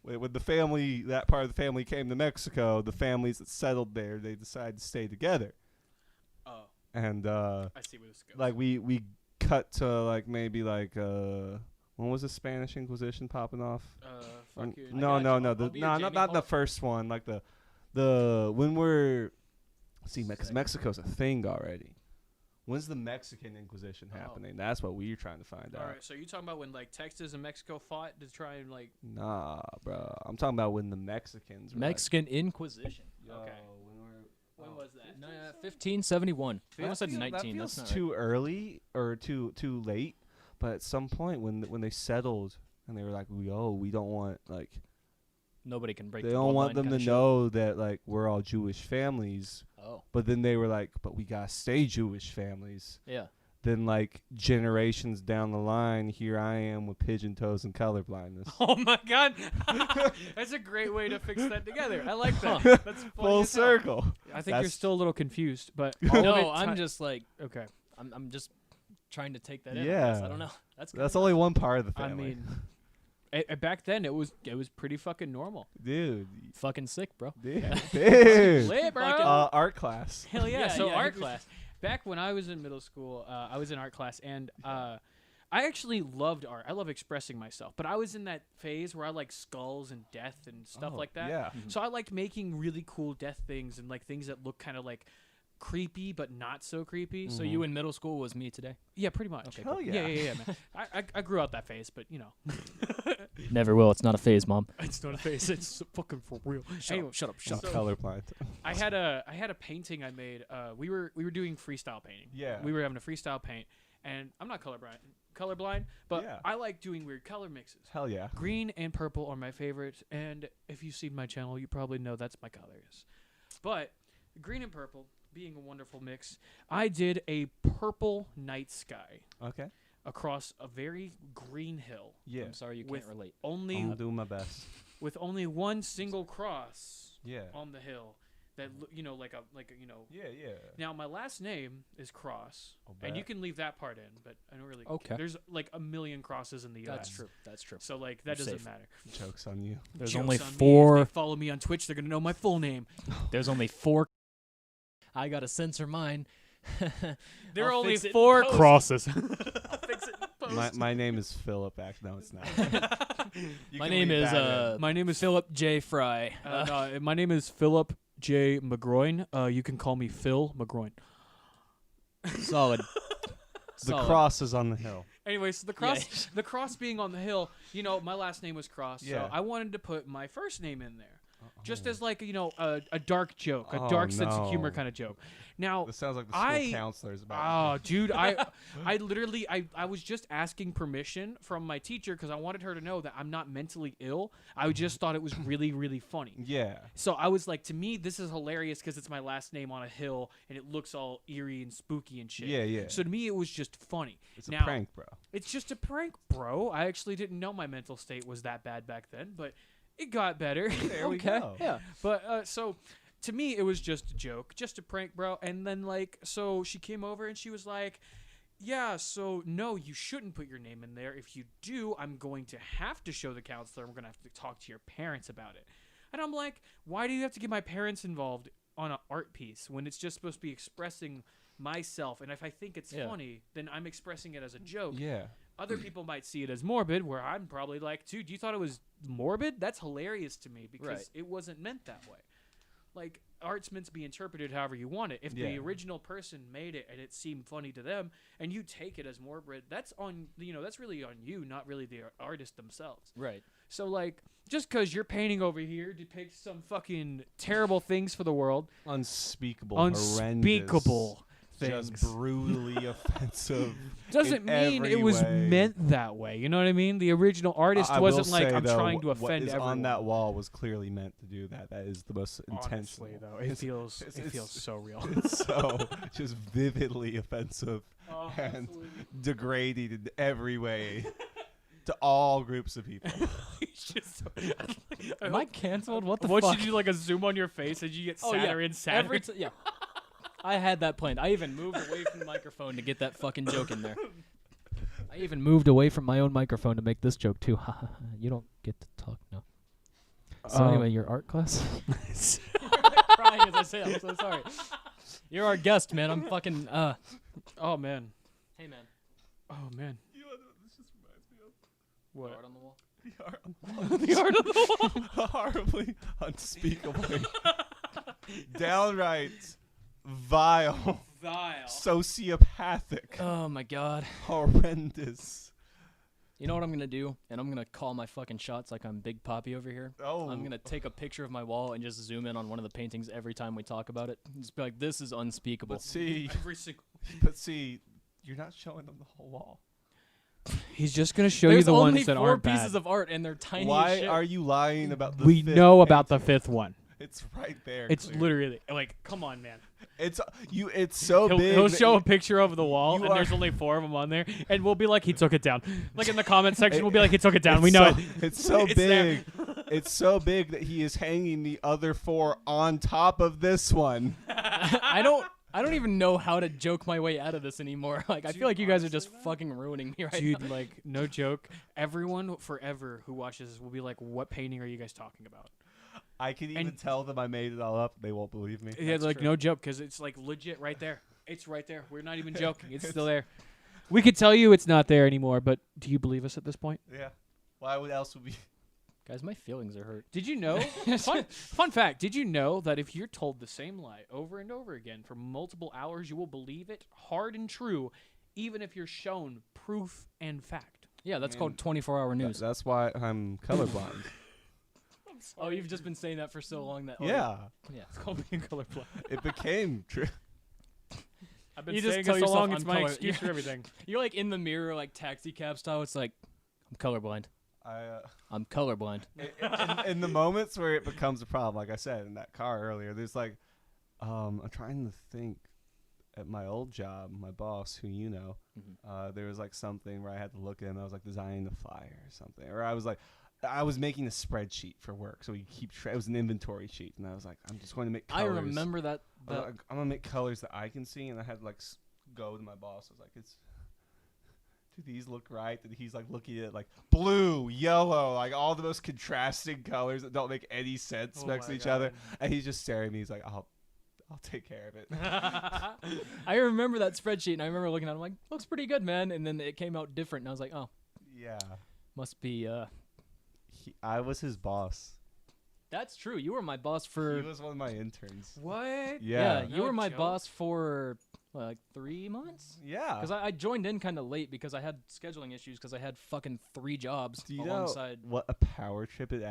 When the family, that part of the family came to Mexico, the families that settled there, they decided to stay together. Oh, And I see where this goes. like we cut to like maybe like when was the Spanish Inquisition popping off? Fuck you. No, I'll be your not Jamie. the first one. Like the when we're because Mexico's a thing already. When's the Mexican Inquisition happening? That's what we're trying to find All out. right, so you talking about when like Texas and Mexico fought to try and like? Nah, bro. I'm talking about when the Mexicans. Were Mexican Inquisition. Like, Okay. When When was that? 1571. I almost said 19. That feels That's not too early or too late. But at some point when they settled and they were like, we don't want like Nobody can break. they the don't want bloodline them kinda to shit. know that like we're all Jewish families. Oh, But then they were like, but we gotta stay Jewish families. yeah. Then like generations down the line, here I am with pigeon toes and colorblindness. Oh my God, that's a great way to fix that together. I like that. Huh. That's funny Full as hell. circle. I think you're That's- still a little confused, but all of No, it I'm ti- just like okay. I'm just trying to take that in. I Yeah. guess. I don't know. That's That's only one part of the I family. mean, back then it was pretty fucking normal. dude, fucking sick, bro. dude. Lit, bro. Fucking- Art class. Hell yeah! Yeah, So yeah, art he was- class. Back when I was in middle school, I was in art class, and I actually loved art. I love expressing myself, but I was in that phase where I like skulls and death and stuff Oh, like that. Yeah. So I liked making really cool death things and like things that look kind of like creepy but not so creepy. So you in middle school was me today. Yeah, pretty much. Okay, Hell Yeah, yeah. man. I grew out that phase, but you know, Never will. It's not a phase, mom. it's not a phase. It's fucking for real. Anyway, Shut up. I'm So- colorblind. I had a painting I made. We were doing freestyle painting. Yeah. We were having a freestyle paint, and I'm not colorblind, but Yeah. I like doing weird color mixes. Hell yeah. Green and purple are my favorites, and if you've seen my channel, you probably know that's my colors. But green and purple being a wonderful mix, I did a purple night sky Okay. across a very green hill. Yeah. I'm sorry you With can't relate. Only I'm doing my best. with only one single cross Yeah. on the hill that like a Yeah. Now my last name is Cross, I'll and you bet. can leave that part in, but I don't really. Okay. There's like a million crosses in the U.S. That's true. That's true. So like that You're doesn't safe. matter. Joke's on you. There's Joke's only on me. If 4. they follow me on Twitch, they're gonna know my full name. There's only 4. I gotta censor mine. There are I'll only fix it in 4 post. crosses. I'll fix it in post. My name is Philip. No, it's not. You My can name leave is that in. My name is Philip J. Fry. no, my name is Philip J. McGroin. You can call me Phil McGroin. Solid. The Solid. cross is on the hill. Anyway, so the cross being on the hill, my last name was Cross, Yeah. so I wanted to put my first name in there. just as like a dark joke, a dark sense of humor kind of joke. Now this sounds like the school counselor's about. Oh, dude, I literally I was just asking permission from my teacher because I wanted her to know that I'm not mentally ill. I just thought it was really, really funny. Yeah. So I was like, to me, this is hilarious because it's my last name on a hill and it looks all eerie and spooky and shit. Yeah, yeah. So to me, it was just funny. It's a prank, bro. It's just a prank, bro. I actually didn't know my mental state was that bad back then, but it got better. There we go. Yeah. But so to me, it was just a joke, just a prank, bro. And then so she came over and she was like, yeah, so no, you shouldn't put your name in there. If you do, I'm going to have to show the counselor. We're going to have to talk to your parents about it. And I'm like, why do you have to get my parents involved on an art piece when it's just supposed to be expressing myself? And if I think it's funny, then I'm expressing it as a joke. Yeah. Other people might see it as morbid, where I'm probably like, dude, you thought it was morbid? That's hilarious to me because it wasn't meant that way. Like, art's meant to be interpreted however you want it. If the original person made it and it seemed funny to them, and you take it as morbid, that's on, that's really on you, not really the artist themselves. Right. So, like, just because your painting over here depicts some fucking terrible things for the world. Unspeakable, horrendous things. Just brutally offensive. Doesn't mean it was meant that way. You know what I mean? The original artist wasn't like, I'm trying to offend what is everyone. on that wall was clearly meant to do that. That is the most Honestly, intentional. though, it feels so real. It's so just vividly offensive and degrading in every way to all groups of people. Am I canceled? What the fuck? fuck? Should you do like a zoom on your face and you get sadder and sadder? Yeah. I had that planned. I even moved away from the microphone to get that fucking joke in there. I even moved away from my own microphone to make this joke too. You don't get to talk now. So anyway, your art class? Crying as I say it. I'm so sorry. You're our guest, man. I'm fucking. Oh man. Hey man. Oh man. You know what this just reminds me of? What? The art on the wall. The art on the wall. The art on the wall. Horribly, unspeakably, downright vile, sociopathic, Oh my god. horrendous. You know what I'm gonna do? And I'm gonna call my fucking shots like I'm Big Poppy over here. Oh. I'm gonna take a picture of my wall and just zoom in on one of the paintings every time we talk about it. Just be like, this is unspeakable. But see, Every single. you're not showing them the whole wall. He's just gonna show There's you the only ones that 4 aren't pieces bad. of art and they're tiny as Why shit. are you lying about the We fifth know about the painting? 5th one. It's right there. It's clear. literally like, come on, man. It's so big. He'll that show a picture over the wall, you and there's are- only 4 of them on there, and we'll be like, he took it down. Like in the comment section, we'll be like, he took it down. We know it. It's so It's big. It's so big that he is hanging the other 4 on top of this one. I don't even know how to joke my way out of this anymore. Like, I feel like you guys are just fucking ruining me right now. Dude, like, no joke. Everyone forever who watches this will be like, what painting are you guys talking about? I can even tell them I made it all up. They won't believe me. Yeah, like, no joke, because it's like legit right there. It's right there. We're not even joking. It's still there. We could tell you it's not there anymore, but do you believe us at this point? Yeah. Why else would we? Guys, my feelings are hurt. Did you know? Fun fact. Did you know that if you're told the same lie over and over again for multiple hours, you will believe it hard and true, even if you're shown proof and fact? Yeah, that's called 24-hour news. That's why I'm colorblind. Oh, you've just been saying that for so long that. Yeah. Yeah. It's called being colorblind. It became true. I've been You just saying tell it so yourself long, I'm it's my color- excuse for Yeah. everything. You're like in the mirror, like taxi cab style. It's like, I'm colorblind. I'm colorblind. In the moments where it becomes a problem, like I said in that car earlier, there's like, I'm trying to think. At my old job, my boss, who you know, there was like something where I had to look at him. I was like designing the flyer or something, or I was making a spreadsheet for work, so we keep it was an inventory sheet, and I was like, I'm just going to make colors. I remember that. I'm gonna make colors that I can see, and I had to like go to my boss. I was like, do these look right? And he's like looking at like blue, yellow, like all the most contrasting colors that don't make any sense next to each other, and he's just staring at me. He's like, I'll take care of it. I remember that spreadsheet, and I remember looking at it, I'm like, looks pretty good, man. And then it came out different, and I was like, oh, Yeah. must be. I was his boss. That's true. You were my boss for. He was one of my interns. What? Yeah, Yeah. you were my boss for like 3 months. Yeah. Because I joined in kind of late because I had scheduling issues because I had fucking 3 jobs Do you alongside. know what a power trip it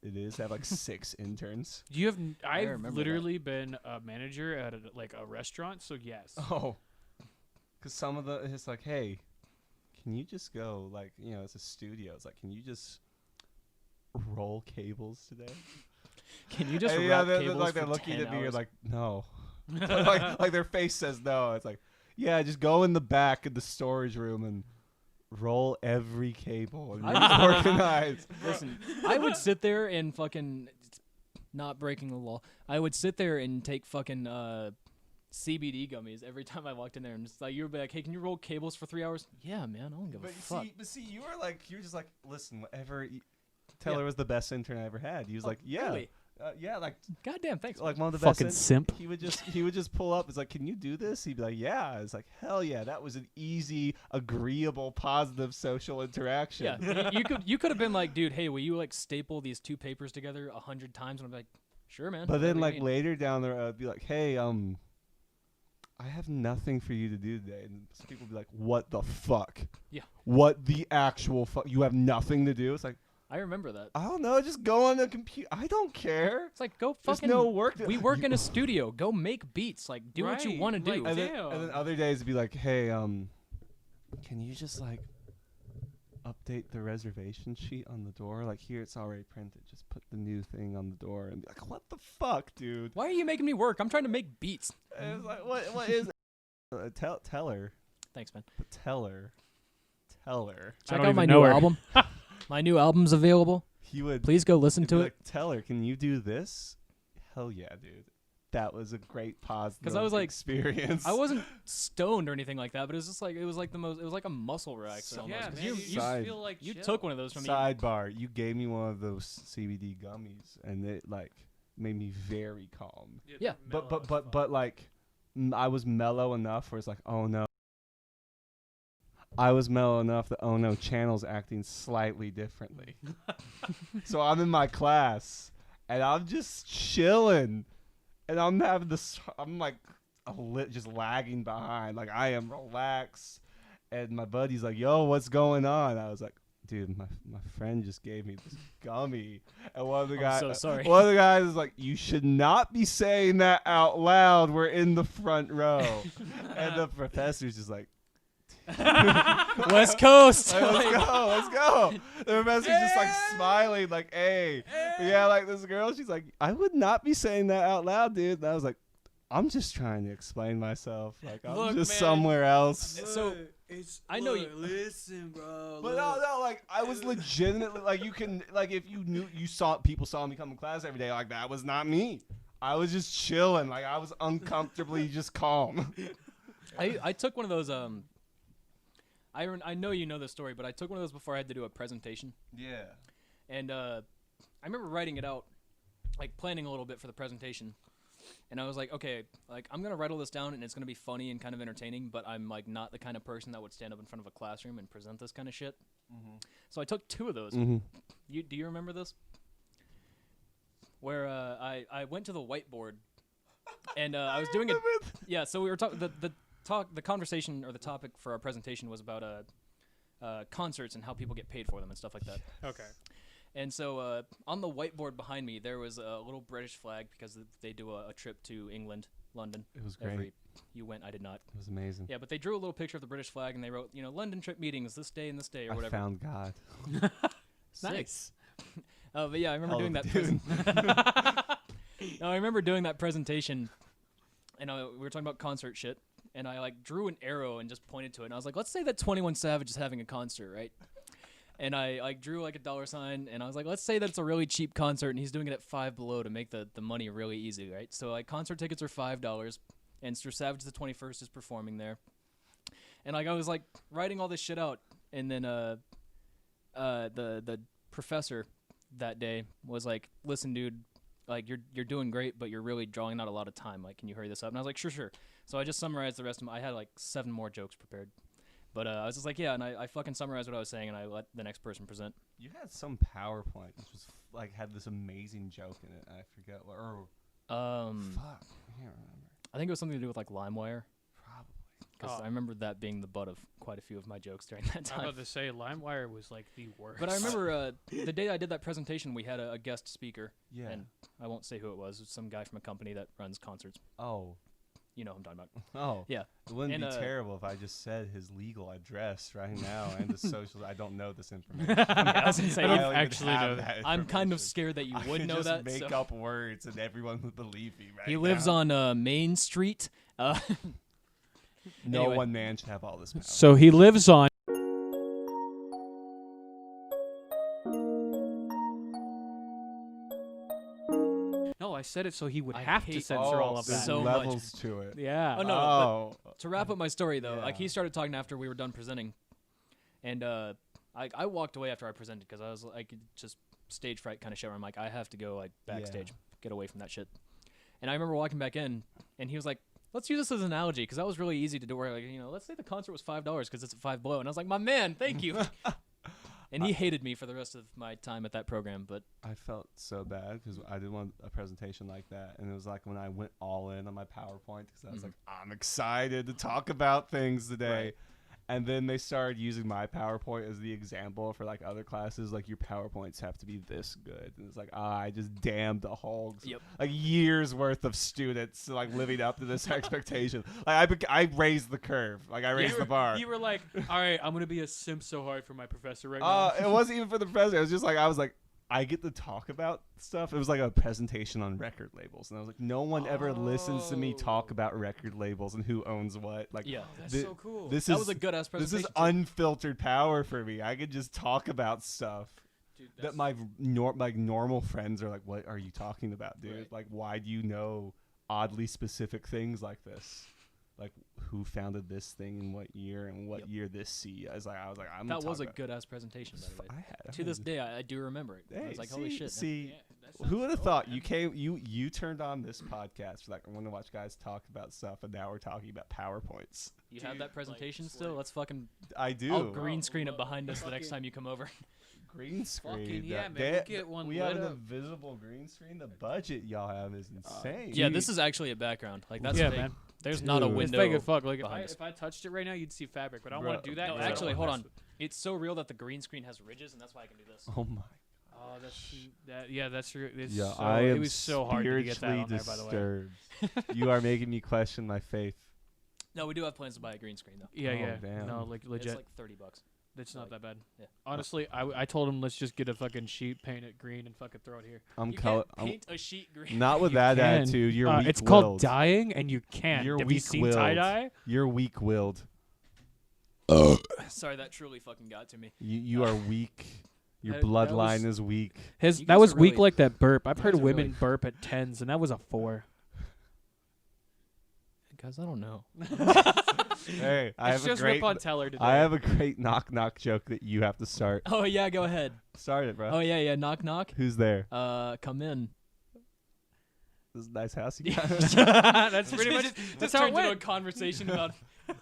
is to have like 6 interns? Do you have? I've remember literally been a manager at a restaurant, so yes. Oh. Because some of it's like, hey, can you just go, like, you know, it's a studio. It's like, can you just roll cables today? Can you just And, wrap they're, cables like, for they're looking 10 at me, you're hours? like, no. like their face says no. It's like, yeah, just go in the back of the storage room and roll every cable and organize. Listen, I would sit there and fucking, not breaking the law, I would sit there and take fucking CBD gummies every time I walked in there, and just like, you would be like, hey, can you roll cables for 3 hours? Yeah, man, I don't give a fuck. But see, you were just like, listen, whatever. Taylor was the best intern I ever had. He was like, yeah. Really? Yeah, like Goddamn, thanks. like one of the Fucking best. simp. He would just pull up. It's like, can you do this? He'd be like, yeah. It's like, hell yeah, that was an easy, agreeable, positive social interaction. Yeah, you could have been like, dude, hey, will you like staple these 2 papers together 100 times? And I'm like, sure, man. But then whatever like you need." later down the road, be like, hey, I have nothing for you to do today. And some people be like, what the fuck? Yeah. What the actual fuck? You have nothing to do? It's like, I remember that. I don't know. Just go on the computer. I don't care. It's like, go There's fucking. no work. We work in a studio. Go make beats. Like, do what you Right, want to do. like, And then other days it'd be like, hey, can you just like update the reservation sheet on the door? Like here, it's already printed. Just put the new thing on the door. And be like, what the fuck, dude? Why are you making me work? I'm trying to make beats. And it's like, what is it? Teller. Thanks, man. But Teller. Check don't out my even new know her. album. My new album's available. He would Please go listen he'd to be it. like, Teller, can you do this? Hell yeah, dude. That was a great positive I was like- experience. I wasn't stoned or anything like that, but it was just like it was like like a muscle relaxer almost. Yeah, 'Cause man, you, you you, just Side- feel like you chill. took one of those from me. Sidebar, you gave me one of those CBD gummies, and it like made me very calm. Yeah. But like, I was mellow enough where it's like, oh no. I was mellow enough that, oh no, Channel's acting slightly differently. So I'm in my class, and I'm just chilling, and I'm having this. I'm like, just lagging behind. Like I am relaxed, and my buddy's like, "Yo, what's going on?" I was like, "Dude, my friend just gave me this gummy," and one of the guys, so sorry. one of the guys is like, "You should not be saying that out loud. We're in the front row," and the professor's just like. West Coast. Like, let's go. The professor's just like smiling, like, hey. Yeah, like this girl, she's like, I would not be saying that out loud, dude. And I was like, I'm just trying to explain myself. Like, I'm Look, just man. somewhere else. So, I know you- Listen, bro. But no, like, I was legitimately, like, you can, like, if you knew, people saw me come to class every day, like, that was not me. I was just chilling. Like, I was uncomfortably just calm. I took one of those. I know you know this story, but I took one of those before I had to do a presentation, Yeah. and I remember writing it out, like planning a little bit for the presentation, and I was like, okay, like I'm gonna write all this down, and it's gonna be funny and kind of entertaining, but I'm like not the kind of person that would stand up in front of a classroom and present this kind of shit. So I took 2 of those. Mm-hmm. Do you remember this? Where I went to the whiteboard, and I was doing it. Yeah, so we were talking. The conversation or the topic for our presentation was about concerts and how people get paid for them and stuff like that. Okay. And so on the whiteboard behind me, there was a little British flag because they do a trip to England, London. It was great. You went, I did not. It was amazing. Yeah, but they drew a little picture of the British flag and they wrote, London trip meetings this day and this day or I whatever. found God. Sick. Nice. But yeah, I remember Hell doing of that. a dude. No, I remember doing that presentation, and we were talking about concert shit. And I like drew an arrow and just pointed to it. And I was like, let's say that 21 Savage is having a concert, right? And I like drew like a $, and I was like, let's say that it's a really cheap concert and he's doing it at $5 Below to make the money really easy, right? So like concert tickets are $5, and Sir Savage the 21st is performing there. And like I was like writing all this shit out, and then the professor that day was like, listen, dude, like you're doing great, but you're really drawing out a lot of time. Like, can you hurry this up? And I was like, sure. So I just summarized the rest of them. I had like 7 more jokes prepared. But I was just like, yeah, and I fucking summarized what I was saying, and I let the next person present. You had some PowerPoint which was like had this amazing joke in it. I forget what. Or fuck, I can't remember. I think it was something to do with like LimeWire. Probably. because I remember that being the butt of quite a few of my jokes during that I was time. about to say LimeWire was like the worst. But I remember the day I did that presentation, we had a guest speaker, Yeah. and I won't say who it was. It was some guy from a company that runs concerts. Oh. You know who I'm talking about. Oh. Yeah. It wouldn't And, be terrible if I just said his legal address right now and the social. I don't know this information. I was gonna say, I don't you even actually know that. I'm kind of scared that you I would could know just that. make so. up words and everyone would believe me. Right He lives now. on Main Street. No anyway. one man should have all this power. So he lives on. No, I said it so he would I have to hate- censor all of there's that. so much. levels to it. Yeah. Oh, no, Oh. To wrap up my story, though, like Yeah. he started talking after we were done presenting, and I walked away after I presented because I was like just stage fright kind of shit. Where I'm like, I have to go like backstage, get away from that shit. And I remember walking back in, and he was like, "Let's use this as an analogy," because that was really easy to do. Where like, let's say the concert was $5 because it's at Five Below, and I was like, "My man, thank you." And he hated me for the rest of my time at that program, but I felt so bad because I did want a presentation like that, and it was like when I went all in on my PowerPoint because I was like, I'm excited to talk about things today. Right. And then they started using my PowerPoint as the example for like other classes. Like your PowerPoints have to be this good, and it's like I just damned the whole like years worth of students like living up to this expectation. Like I raised the curve, like I raised the bar. You were like, all right, I'm gonna be a simp so hard for my professor right now. It wasn't even for the president. It was just like I was like, I get to talk about stuff. It was like a presentation on record labels, and I was like, no one ever listens to me talk about record labels and who owns what. Like, yeah, That's thi- so cool. this that is was a good ass this presentation. is unfiltered power for me. I could just talk about stuff Dude, that my normal friends are like, what are you talking about, dude? Right. Like, why do you know oddly specific things like this? Like, who founded this thing in what year and what year this C? I was like, I'm that gonna was talk a about- good ass presentation, by the way. I had To this day, I do remember it. I Hey, was like, see, holy shit. man. see, Yeah, that sounds who would have dope, thought man. you turned on this podcast like I want to watch guys talk about stuff, and now we're talking about PowerPoints. You have Dude, that presentation like, still? slave. Let's fucking. I do. I'll green Oh, screen it well, behind us the next fucking- time you come over. Green screen. Fucking yeah, man, They- we'll get one we have lit an up. invisible green screen. The budget y'all have is insane. Yeah, this is actually a background. Like that's yeah, fake. man. There's not a Dude. It's window. fake as fuck. Like behind us. if I touched it right now, you'd see fabric. But I don't Bro, want to do that. No, 'cause I don't actually, wanna hold mess on. with- It's so real that the green screen has ridges, and that's why I can do this. Oh my. Oh, that's true. It's Yeah, so, I am it was so hard to get that on there. By the way. disturbed. You are making me question my faith. No, we do have plans to buy a green screen though. Yeah, Oh, yeah. damn. No, like legit. It's like $30. That's not that bad. Yeah. Honestly, I told him let's just get a fucking sheet, paint it green, and fucking throw it here. I'm You color. can't paint a sheet green. Not with You that can. attitude. You're weak-willed. It's called dyeing, and you can't. You're Have you seen weak-willed. tie dye? You're weak-willed. Sorry, that truly fucking got to me. You are weak. Your That bloodline was- is weak. His You that guys was are weak really- like that burp. I've you heard guys are women really- burp at 10s, and that was a 4. Guys, I don't know. Hey, I It's have a just rip great. on Teller today. I have a great knock joke that you have to start. Oh yeah, go ahead. Start it, bro. Oh yeah. Knock knock. Who's there? Come in. This is a nice house you got. That's pretty much. That's how it turned into a went. conversation about.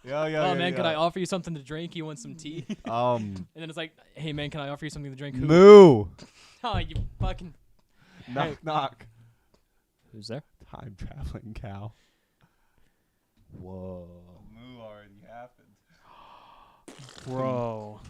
Yeah. Oh man, can I offer you something to drink? You want some tea? Um, And then it's like, hey man, can I offer you something to drink? Who? moo. Oh, you fucking. Knock. Who's there? Time traveling cow. Whoa. Moo already happened. Bro.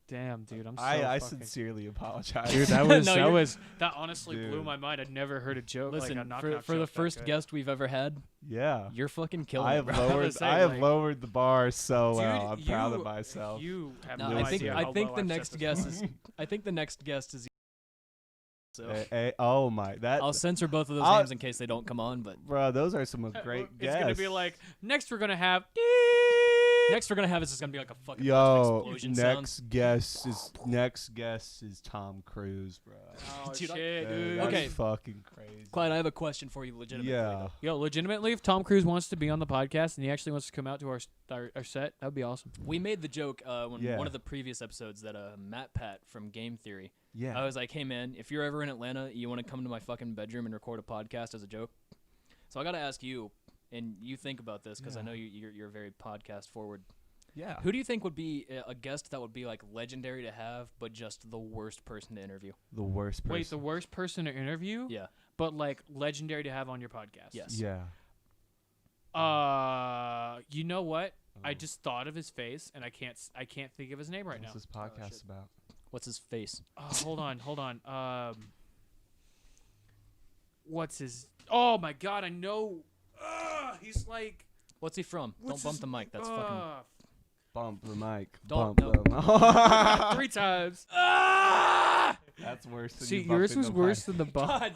Damn, dude, I'm so I fucking... sincerely apologize. Dude, that was No, that honestly blew Dude. my mind. I'd never heard a joke Listen, like a knock for knock the joke that first good. guest we've ever had, Yeah. you're fucking killing I it, have bro. lowered. saying, I have like- lowered the bar so Dude, well. I'm proud of you- myself. You have No, no, I think idea I how think low the I've next set this guest bar. is. I think the next guest is. So Oh my, that. I'll censor both of those I'll- names in case they don't come on. But Bro, those are some great It's guests. gonna be like next we're gonna have. next we're gonna have is just gonna be like a fucking bunch of Yo, explosion sounds. next guest is Tom Cruise, bro. Oh Dude, shit, That- dude. that's Okay. fucking crazy. Clyde, I have a question for you, legitimately. Yeah. Yo, legitimately, if Tom Cruise wants to be on the podcast and he actually wants to come out to our set, that would be awesome. We made the joke when Yeah. one of the previous episodes that Matt Pat from Game Theory. Yeah. I was like, hey man, if you're ever in Atlanta, you want to come to my fucking bedroom and record a podcast as a joke. So I gotta ask you, and you think about this because I Yeah. know you're very podcast forward. Yeah. Who do you think would be a guest that would be like legendary to have, but just the worst person to interview? The worst person. Wait, the worst person to interview? Yeah. But like legendary to have on your podcast? Yes. Yeah. You know what? I just thought of his face, and I can't think of his name right now. What's this podcast about? What's his face? Hold on. What's his? Oh my God, I know. He's like. What's he from? Don't bump the mic. That's fucking. Bump the mic. Don't- Bump no. the 3 times. That's worse than See, you yours bumping was the worse mic. than the bump.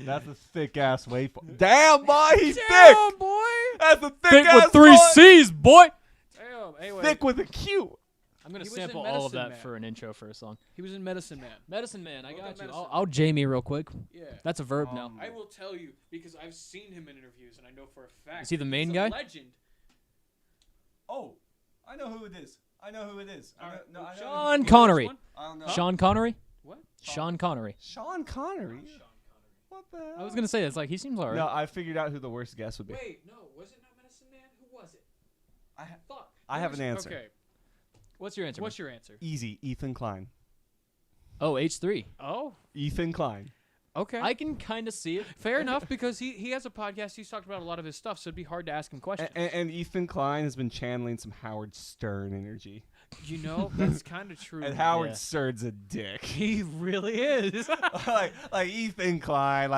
That's a thick ass waveform. Damn, boy, he's Damn, thick. boy. That's a thick Thick ass with 3 boy. C's, boy. Damn. Anyway, Thick with a Q. I'm gonna He was sample in all of Medicine that Man. for an intro for a song. he was in Medicine Man. Medicine Man, I Look got up you. Medicine I'll Jamie real quick. Yeah. That's a verb now. I will tell you because I've seen him in interviews, and I know for a fact. Is he the main he's guy? A legend. Oh, I know who it is. I know who it is. Sean Connery. I don't know. Sean Connery. What? Sean Connery. Sean Connery. What the hell? I was gonna say it's like he seems alright. No, I figured out who the worst guest would be. Wait, no, was it not Medicine Man? Who was it? Fuck. I have an answer. Okay. What's your answer? What's your answer? Easy, Ethan Klein. Oh, H3. Oh. Ethan Klein. Okay. I can kind of see it. Fair enough, because he has a podcast. He's talked about a lot of his stuff, so it'd be hard to ask him questions. And Ethan Klein has been channeling some Howard Stern energy. You know, that's kind of true. And Howard Yeah. Stern's a dick. He really is. like Ethan Klein,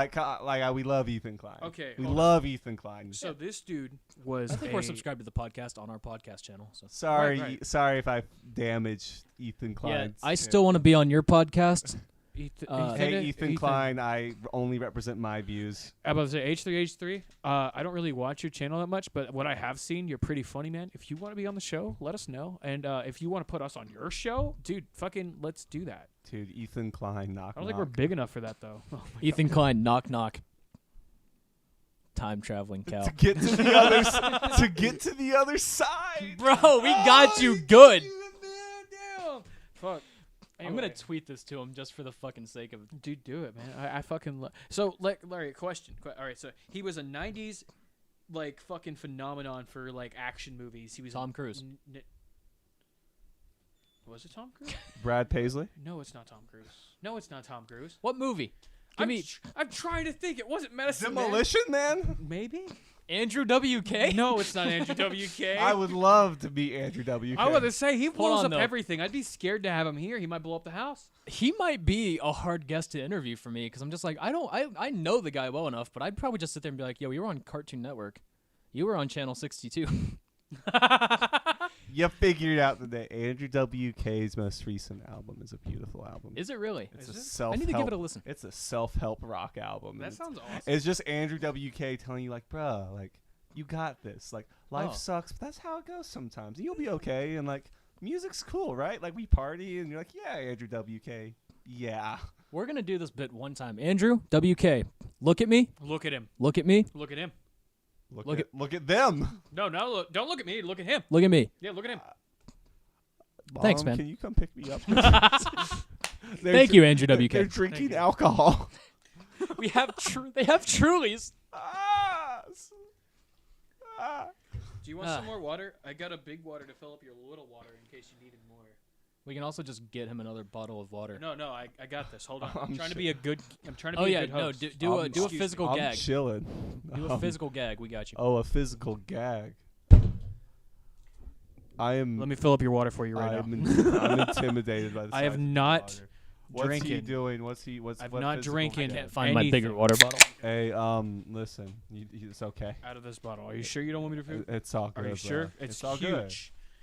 we love Ethan Klein. Okay, we hold love Ethan Klein. So this dude was. I think we're subscribed to the podcast on our podcast channel. So. Sorry, Right. sorry if I damaged Ethan Yeah, Klein. I still want to be on your podcast. Hey, Ethan Klein, I only represent my views. I'm about to say H3H3. I don't really watch your channel that much, but what I have seen, you're pretty funny, man. If you want to be on the show, let us know. And if you want to put us on your show, dude, fucking let's do that. Dude, Ethan Klein, knock. I don't think we're big enough for that though. Oh my Ethan Klein, knock knock. Time traveling cow. to get to the other to get to the other side. Bro, we got you good. Damn. Fuck. I'm gonna tweet this to him just for the fucking sake of it. Dude, do it, man. I fucking so Larry, question. All right, so he was a '90s like fucking phenomenon for like action movies. He was Tom Cruise. Was it Tom Cruise? Brad Paisley. No, it's not Tom Cruise. No, it's not Tom Cruise. What movie? Give me I'm trying to think. It wasn't Medicine Demolition Man. Man. Maybe. Andrew WK. No, it's not Andrew WK. I would love to be Andrew WK. I was about to say he blows on, up though. everything. I'd be scared to have him here. He might blow up the house. He might be a hard guest to interview for me because I'm just like I know the guy well enough, but I'd probably just sit there and be like, yo, you were on Cartoon Network, you were on Channel 62. You figured out today. Andrew WK's most recent album is a beautiful album. Is it really? It's Is a it? self-help. I need to give it a listen. It's a self-help rock album. That and sounds awesome. It's just Andrew WK telling you, like, bruh, like, you got this. Like, life Oh. sucks, but that's how it goes sometimes. You'll be okay. And, like, music's cool, right? Like, we party, and you're like, yeah, Andrew WK. Yeah. We're gonna do this bit one time. Andrew WK, look at me. Look at him. Look at me. Look at him. Look at them. No, look, don't look at me. Look at him. Look at me. Yeah, look at him. Thanks, Mom, man. Can you come pick me up? Thank you, Andrew WK. They're drinking alcohol. We have they have Trulies. Do you want some more water? I got a big water to fill up your little water in case you needed more. We can also just get him another bottle of water. No, I got this. Hold on. I'm I'm trying to shit. be a good. I'm trying to Oh be yeah, a good no, host. do a Excuse me. physical I'm gag. chilling. Do a physical gag. We got you. Oh, a physical gag. I am. Let me fill up your water for you right now. I'm intimidated by the I have size of the not water. What's he drinking. doing? What's he? What's I've what not physical drinking. gag? Can't find my bigger anything. water bottle. Hey, listen, it's okay. Out of this bottle. Are you sure you don't want me to fill? It's all good. Are you sure? bro. It's all huge. good.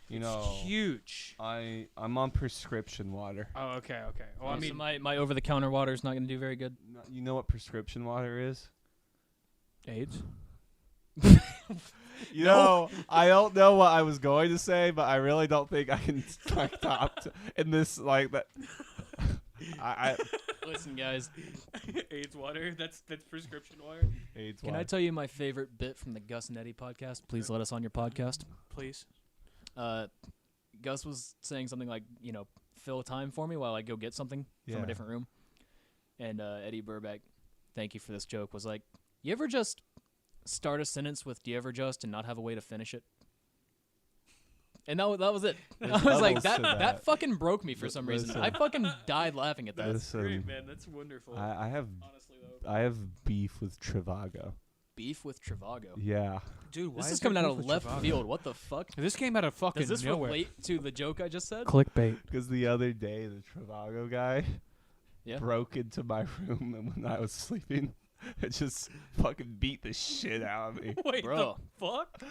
You It's know, huge. I'm on prescription water. Oh, okay. Well, I So mean, my over-the-counter water is not going to do very good. You know what prescription water is? AIDS. You know, I don't know what I was going to say, but I really don't think I can like top in this like that. I Listen, guys, AIDS water. That's prescription water. AIDS can water. I tell you my favorite bit from the Gus and Eddie podcast? Please let us on your podcast. Please. Gus was saying something like, fill time for me while I go get something from Yeah. a different room. And Eddie Burback, thank you for this joke, was like, you ever just start a sentence with "do you ever just" and not have a way to finish it? And that was it. There's I was like, levels to that that. fucking broke me for some reason. Listen. I fucking died laughing at that. Listen, Great, man. That's wonderful. I have Honestly, though. I have beef with Trivago. beef with Trivago. Yeah. Dude, why This is is there coming out beef of with left Trivago? field. What the fuck? This came out of fucking Does this nowhere. relate to the joke I just said? Clickbait. Because the other day, the Trivago guy Yeah. broke into my room, and when I was sleeping, it just fucking beat the shit out of me. Wait, Bro. the fuck?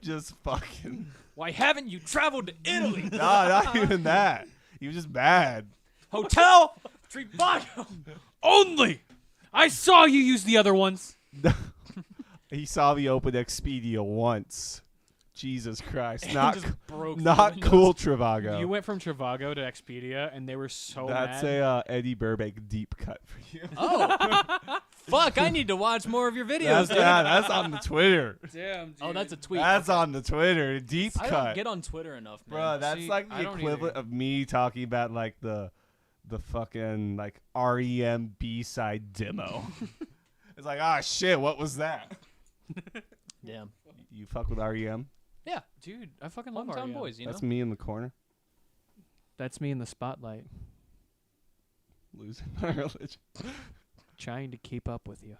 Just fucking. Why haven't you traveled to Italy? Nah, not even that. He was just bad. Hotel Trivago. Only! I saw you use the other ones. He saw me open Expedia once. Jesus Christ. Not, just broke not the cool, Trivago. You went from Trivago to Expedia, and they were so That's mad. a Eddie Burbank deep cut for you. Oh. Fuck, I need to watch more of your videos, dude. That's on the Twitter. Damn, dude. Oh, that's a tweet. That's Okay. on the Twitter. Deep I cut. don't get on Twitter enough, man. Bro, that's See, like I the don't equivalent either. of me talking about like the fucking like REM B-side demo. It's like, ah, shit, what was that? Damn. You fuck with REM? Yeah. Dude, I fucking love Hometown REM. boys, you know? That's me in the corner, That's me in the spotlight, losing my religion. trying to keep up with you.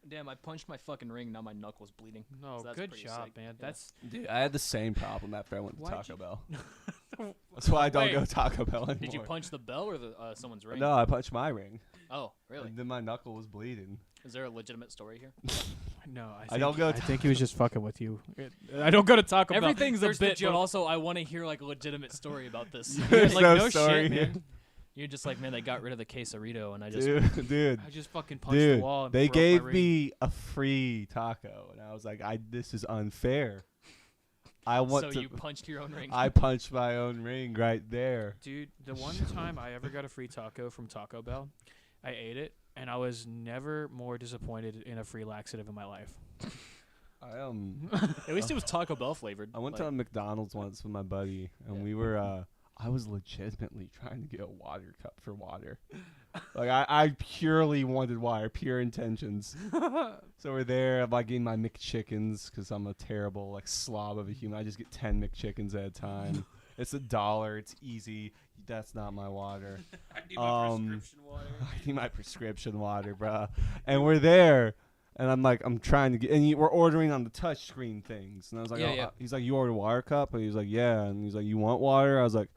Damn, I punched my fucking ring. Now my knuckle's bleeding. No, So that's good pretty job, sick. man. Yeah. That's Dude, I had the same problem after I went to Why'd Taco you- Bell. That's why I don't Wait. go to Taco Bell anymore. Did you punch the bell or the someone's ring? No, I punched my ring. Oh, really? And then my knuckle was bleeding. Is there a legitimate story here? no. I don't go I to- think he was just fucking with you. I don't go to Taco Bell. Everything's a There's the bit, but joke. also I want to hear like a legitimate story about this. There's like, no no story shit, here. man. You're just like, man, they got rid of the quesarito, and I just Dude. I just fucking punched the Dude, wall. And they broke my gave ring. me a free taco, and I was like, this is unfair. I want so to. you punched your own ring. I punched my own ring right there. Dude, the one time I ever got a free taco from Taco Bell, I ate it, and I was never more disappointed in a free laxative in my life. I At least it was Taco Bell flavored. I went like, to McDonald's once with my buddy, and Yeah. we were. I was legitimately trying to get a water cup for water. Like I purely wanted water, pure intentions. So we're there. I'm like getting my McChickens because I'm a terrible like slob of a human. I just get 10 McChickens at a time. It's $1. It's easy. That's not my water. I need water. I need my prescription water, bruh. And we're there, and I'm trying to get, and we're ordering on the touch screen things. And I was like, Yeah, oh, yeah. he's like, you ordered a water cup? And he's like, yeah. And he's like, you want water? I was like,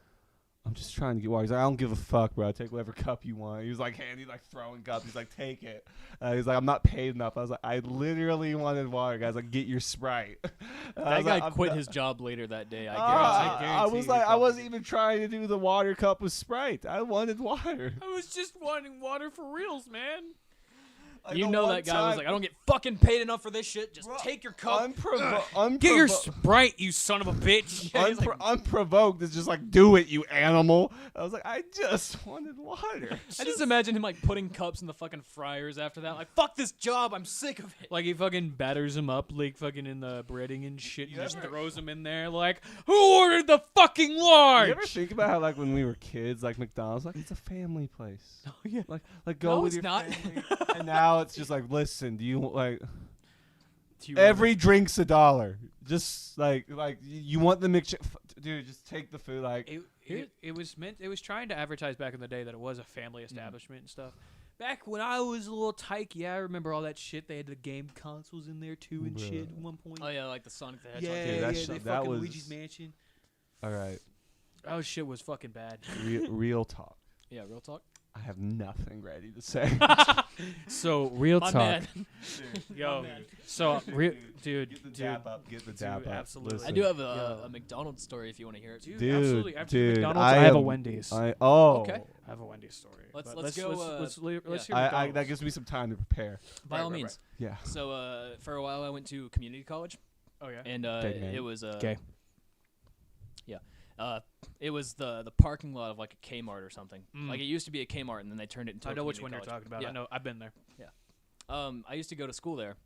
I'm just trying to get water. He's like, I don't give a fuck, bro. Take whatever cup you want. He was like, throwing cups. He's like, take it. He's like, I'm not paid enough. I was like, I literally wanted water, guys. Like, get your Sprite. that guy quit his job later that day. I I guarantee. was like, I wasn't even trying to do the water cup with Sprite. I wanted water. I was just wanting water for reals, man. Like, You the know one that guy was time- like, I don't get fucking paid enough for this shit. Just Bro, take your cup. Get your Sprite, you son of a bitch. Yeah, he's like- unprovoked is just like, do it, you animal. I was like, I just wanted water. I just imagine him like putting cups in the fucking fryers after that. Like, fuck this job. I'm sick of it. Like he fucking batters them up, like fucking in the breading and shit, and You just ever- throws them in there. Like, who ordered the fucking large? You ever think about how, like, when we were kids, like McDonald's, like it's a family place. Oh yeah. Like go No, with it's your not. family. And now it's just like, listen, do you like Do you every drink's $1? Just like you want the dude, just take the food. Like It was trying to advertise back in the day that it was a family establishment and stuff. Back when I was a little tyke, yeah, I remember all that shit. They had the game consoles in there too and shit at one point. Oh yeah, like the Sonic the Hedgehog. yeah, Dude, yeah, that they shit- that fucking was- Luigi's Mansion. all right, Oh shit was fucking bad. real talk. Yeah, real talk. I have nothing ready to say. So real My talk, man. yo. man. So dude, Get the dude, dap up. Get the dap up. absolutely. Listen. I do have Yo. a McDonald's story if you want to hear it. dude, Dude, absolutely. After dude, McDonald's, I I have a am- Wendy's. I Okay. have a Wendy's story. Let's But go, Let's hear that McDonald's. gives me some time to prepare. By all means. Yeah. So for a while I went to community college, Oh yeah. and Big man. it was Okay. it was the parking lot of like a Kmart or something. Mm. Like it used to be a Kmart, and then they turned it into. I a know which community one you're college. talking about. Yeah. I know. I've been there. I used to go to school there,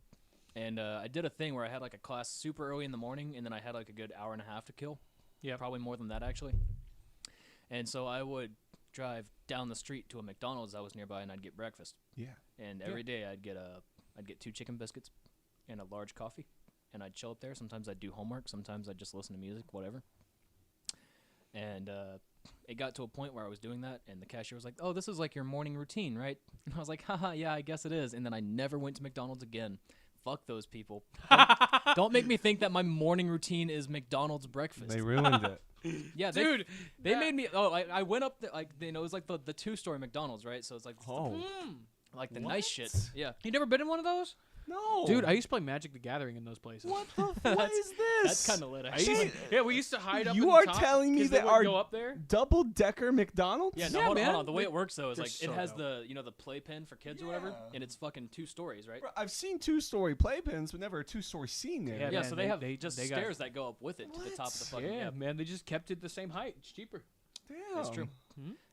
and I did a thing where I had like a class super early in the morning, and then I had like a good hour and a half to kill. Yeah. Probably more than that actually. And so I would drive down the street to a McDonald's that was nearby, and I'd get breakfast. Yeah. And every day I'd get 2 chicken biscuits and a large coffee, and I'd chill up there. Sometimes I'd do homework. Sometimes I'd just listen to music, whatever. And it got to a point where I was doing that, and the cashier was like, "Oh, this is like your morning routine, right?" And I was like, "Haha, yeah, I guess it is." And then I never went to McDonald's again fuck those people. Don't make me think that my morning routine is McDonald's breakfast. They ruined it. Yeah, Dude, they made me. Oh, I went up there, like, you know, it was like the 2-story McDonald's, right? So it's like like the nice shit. Yeah. You never been in one of those? No. Dude, I used to play Magic the Gathering in those places. What the fuck is this? That's kind of lit. I used Actually. to, we used to hide up. You in the are top telling me 'cause they they wouldn't are go up there. double-decker McDonald's? Yeah, no, Yeah, hold man. on. The way it works though is They're like so it has dope. the the playpen for kids or whatever, Yeah. and it's fucking 2 stories, right? Bro, I've seen 2-story playpens, but never a 2-story scene there. Yeah, Yeah, man, so they have they just got- stairs that go up with it to the top of the fucking. Yeah, man, they just kept it the same height. It's cheaper. Damn. That's true.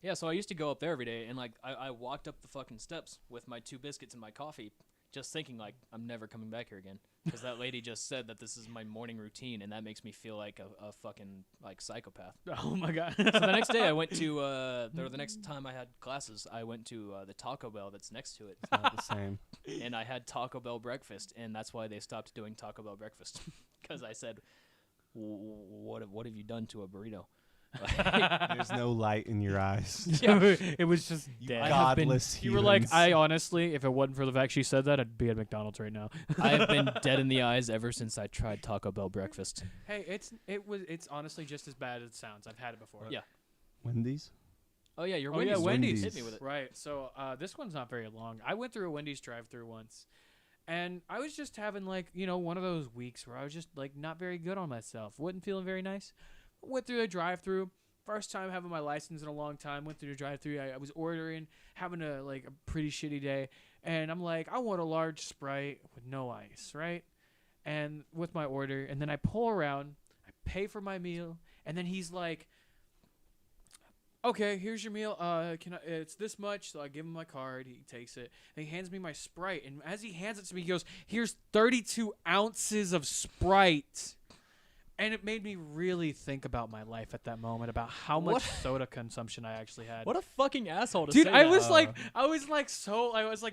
Yeah, so I used to go up there every day, and like I walked up the fucking steps with my 2 biscuits and my coffee, just thinking like I'm never coming back here again, because that lady just said that this is my morning routine, and that makes me feel like a fucking like psychopath. Oh my god. So the next day I went to the next time I had classes, I went to the Taco Bell that's next to it, It's not the same. and I had Taco Bell breakfast, and that's why they stopped doing Taco Bell breakfast, because I said, what have you done to a burrito? There's no light in your eyes. It was just You dead. godless You were like, humans. I honestly, if it wasn't for the fact she said that, I'd be at McDonald's right now. I have been dead in the eyes ever since I tried Taco Bell breakfast. Hey, it's honestly just as bad as it sounds. I've had it before. Yeah. Wendy's? Oh yeah, your Oh Wendy's. yeah, Wendy's. Hit me with it. Right. So this one's not very long. I went through a Wendy's drive-through once, and I was just having like one of those weeks where I was just like not very good on myself. Wasn't feeling very nice. Went through a drive-through. First time having my license in a long time. Went through the drive-through. I was ordering, having a pretty shitty day, and I'm like, I want a large Sprite with no ice, right? And with my order, and then I pull around, I pay for my meal, and then he's like, okay, here's your meal. It's this much. So I give him my card. He takes it. And he hands me my Sprite. And as he hands it to me, he goes, here's 32 ounces of Sprite. And it made me really think about my life at that moment, about how much soda consumption I actually had. What a fucking asshole to Dude, say I that. was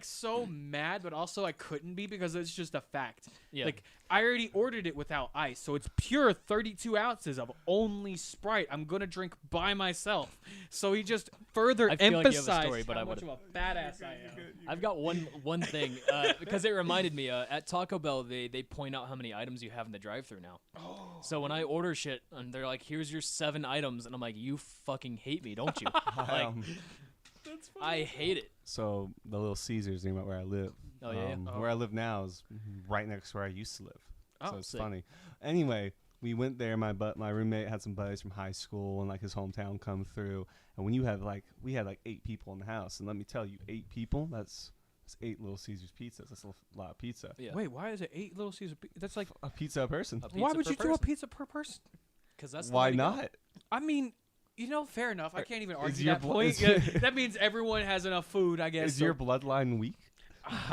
so mad, but also I couldn't be because it's just a fact. Yeah. Like, I already ordered it without ice, so it's pure 32 ounces of only Sprite. I'm gonna drink by myself. So he just further I feel like you have a emphasized story, but how I much of would've- a badass I am. I've got one thing because it reminded me at Taco Bell they point out how many items you have in the drive-thru now. Oh. So when I order shit and they're like, "Here's your 7 items," and I'm like, "You fucking hate me, don't you?" Like, Um, I hate it. so the Little Caesars near where I live. Oh, yeah? Where I live now is right next to where I used to live. Oh, So it's sick. funny. Anyway, we went there. My roommate had some buddies from high school and like his hometown come through. And when you have we had like 8 people in the house, and let me tell you, 8 people. That's 8 Little Caesars pizzas. That's a lot of pizza. Yeah. Wait, why is it 8 Little Caesar? That's like, A pizza a person. A why pizza would per you do a person. pizza per person? Because that's the Why way to go. not? I mean, fair enough. I can't even argue your that blo- point. is- Yeah, that means everyone has enough food, I guess. Is your bloodline weak?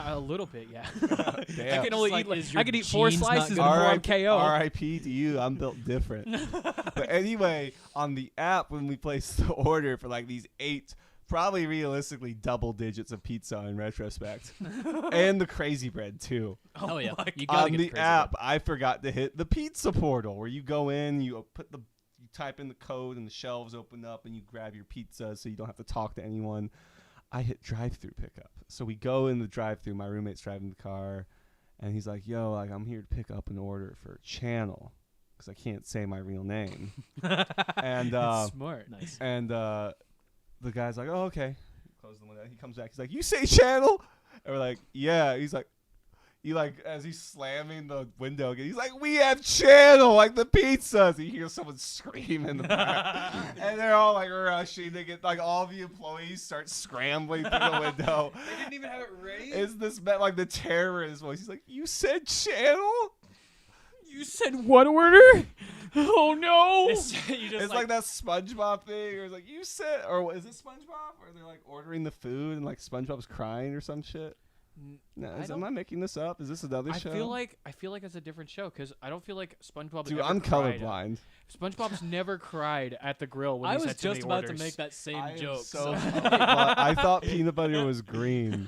A little bit, yeah. Damn. I can only like, eat. is I your could eat 4 genes not slices good? before I'm KO. R.I.P. to you. I'm built different. But anyway, on the app when we placed the order for like these 8, probably realistically double digits of pizza in retrospect, and the crazy bread too. Oh yeah, you gotta On get the crazy app, bread. I forgot to hit the pizza portal where you go in, you type in the code, and the shelves open up, and you grab your pizza, so you don't have to talk to anyone. I hit drive-through pickup, so we go in the drive-through. My roommate's driving the car, and he's like, "Yo, like I'm here to pick up an order for Channel, because I can't say my real name." And Smart. Nice. and the guy's like, "Oh, okay." Close the window. He comes back. He's like, "You say Channel?" And we're like, "Yeah." He's like, as he's slamming the window again, he's like, "We have Channel, like the pizzas." You hear someone scream in the back, and they're all like rushing. They get like all the employees start scrambling through the window. They didn't even have it ready. Is this like the terror in his voice? He's like, "You said Channel?" You said what order? Oh no! You just It's like that SpongeBob thing, or it's like you said, or is it SpongeBob? Or they're like ordering the food and like SpongeBob's crying or some shit. No, am I making this up? Is this another I show? feel like it's a different show because I don't feel like SpongeBob. Dude, ever I'm cried. colorblind. SpongeBob's never cried at the grill when I he's was had too just many about orders. to make that same I am joke. so So. colorblind. I thought peanut butter was green.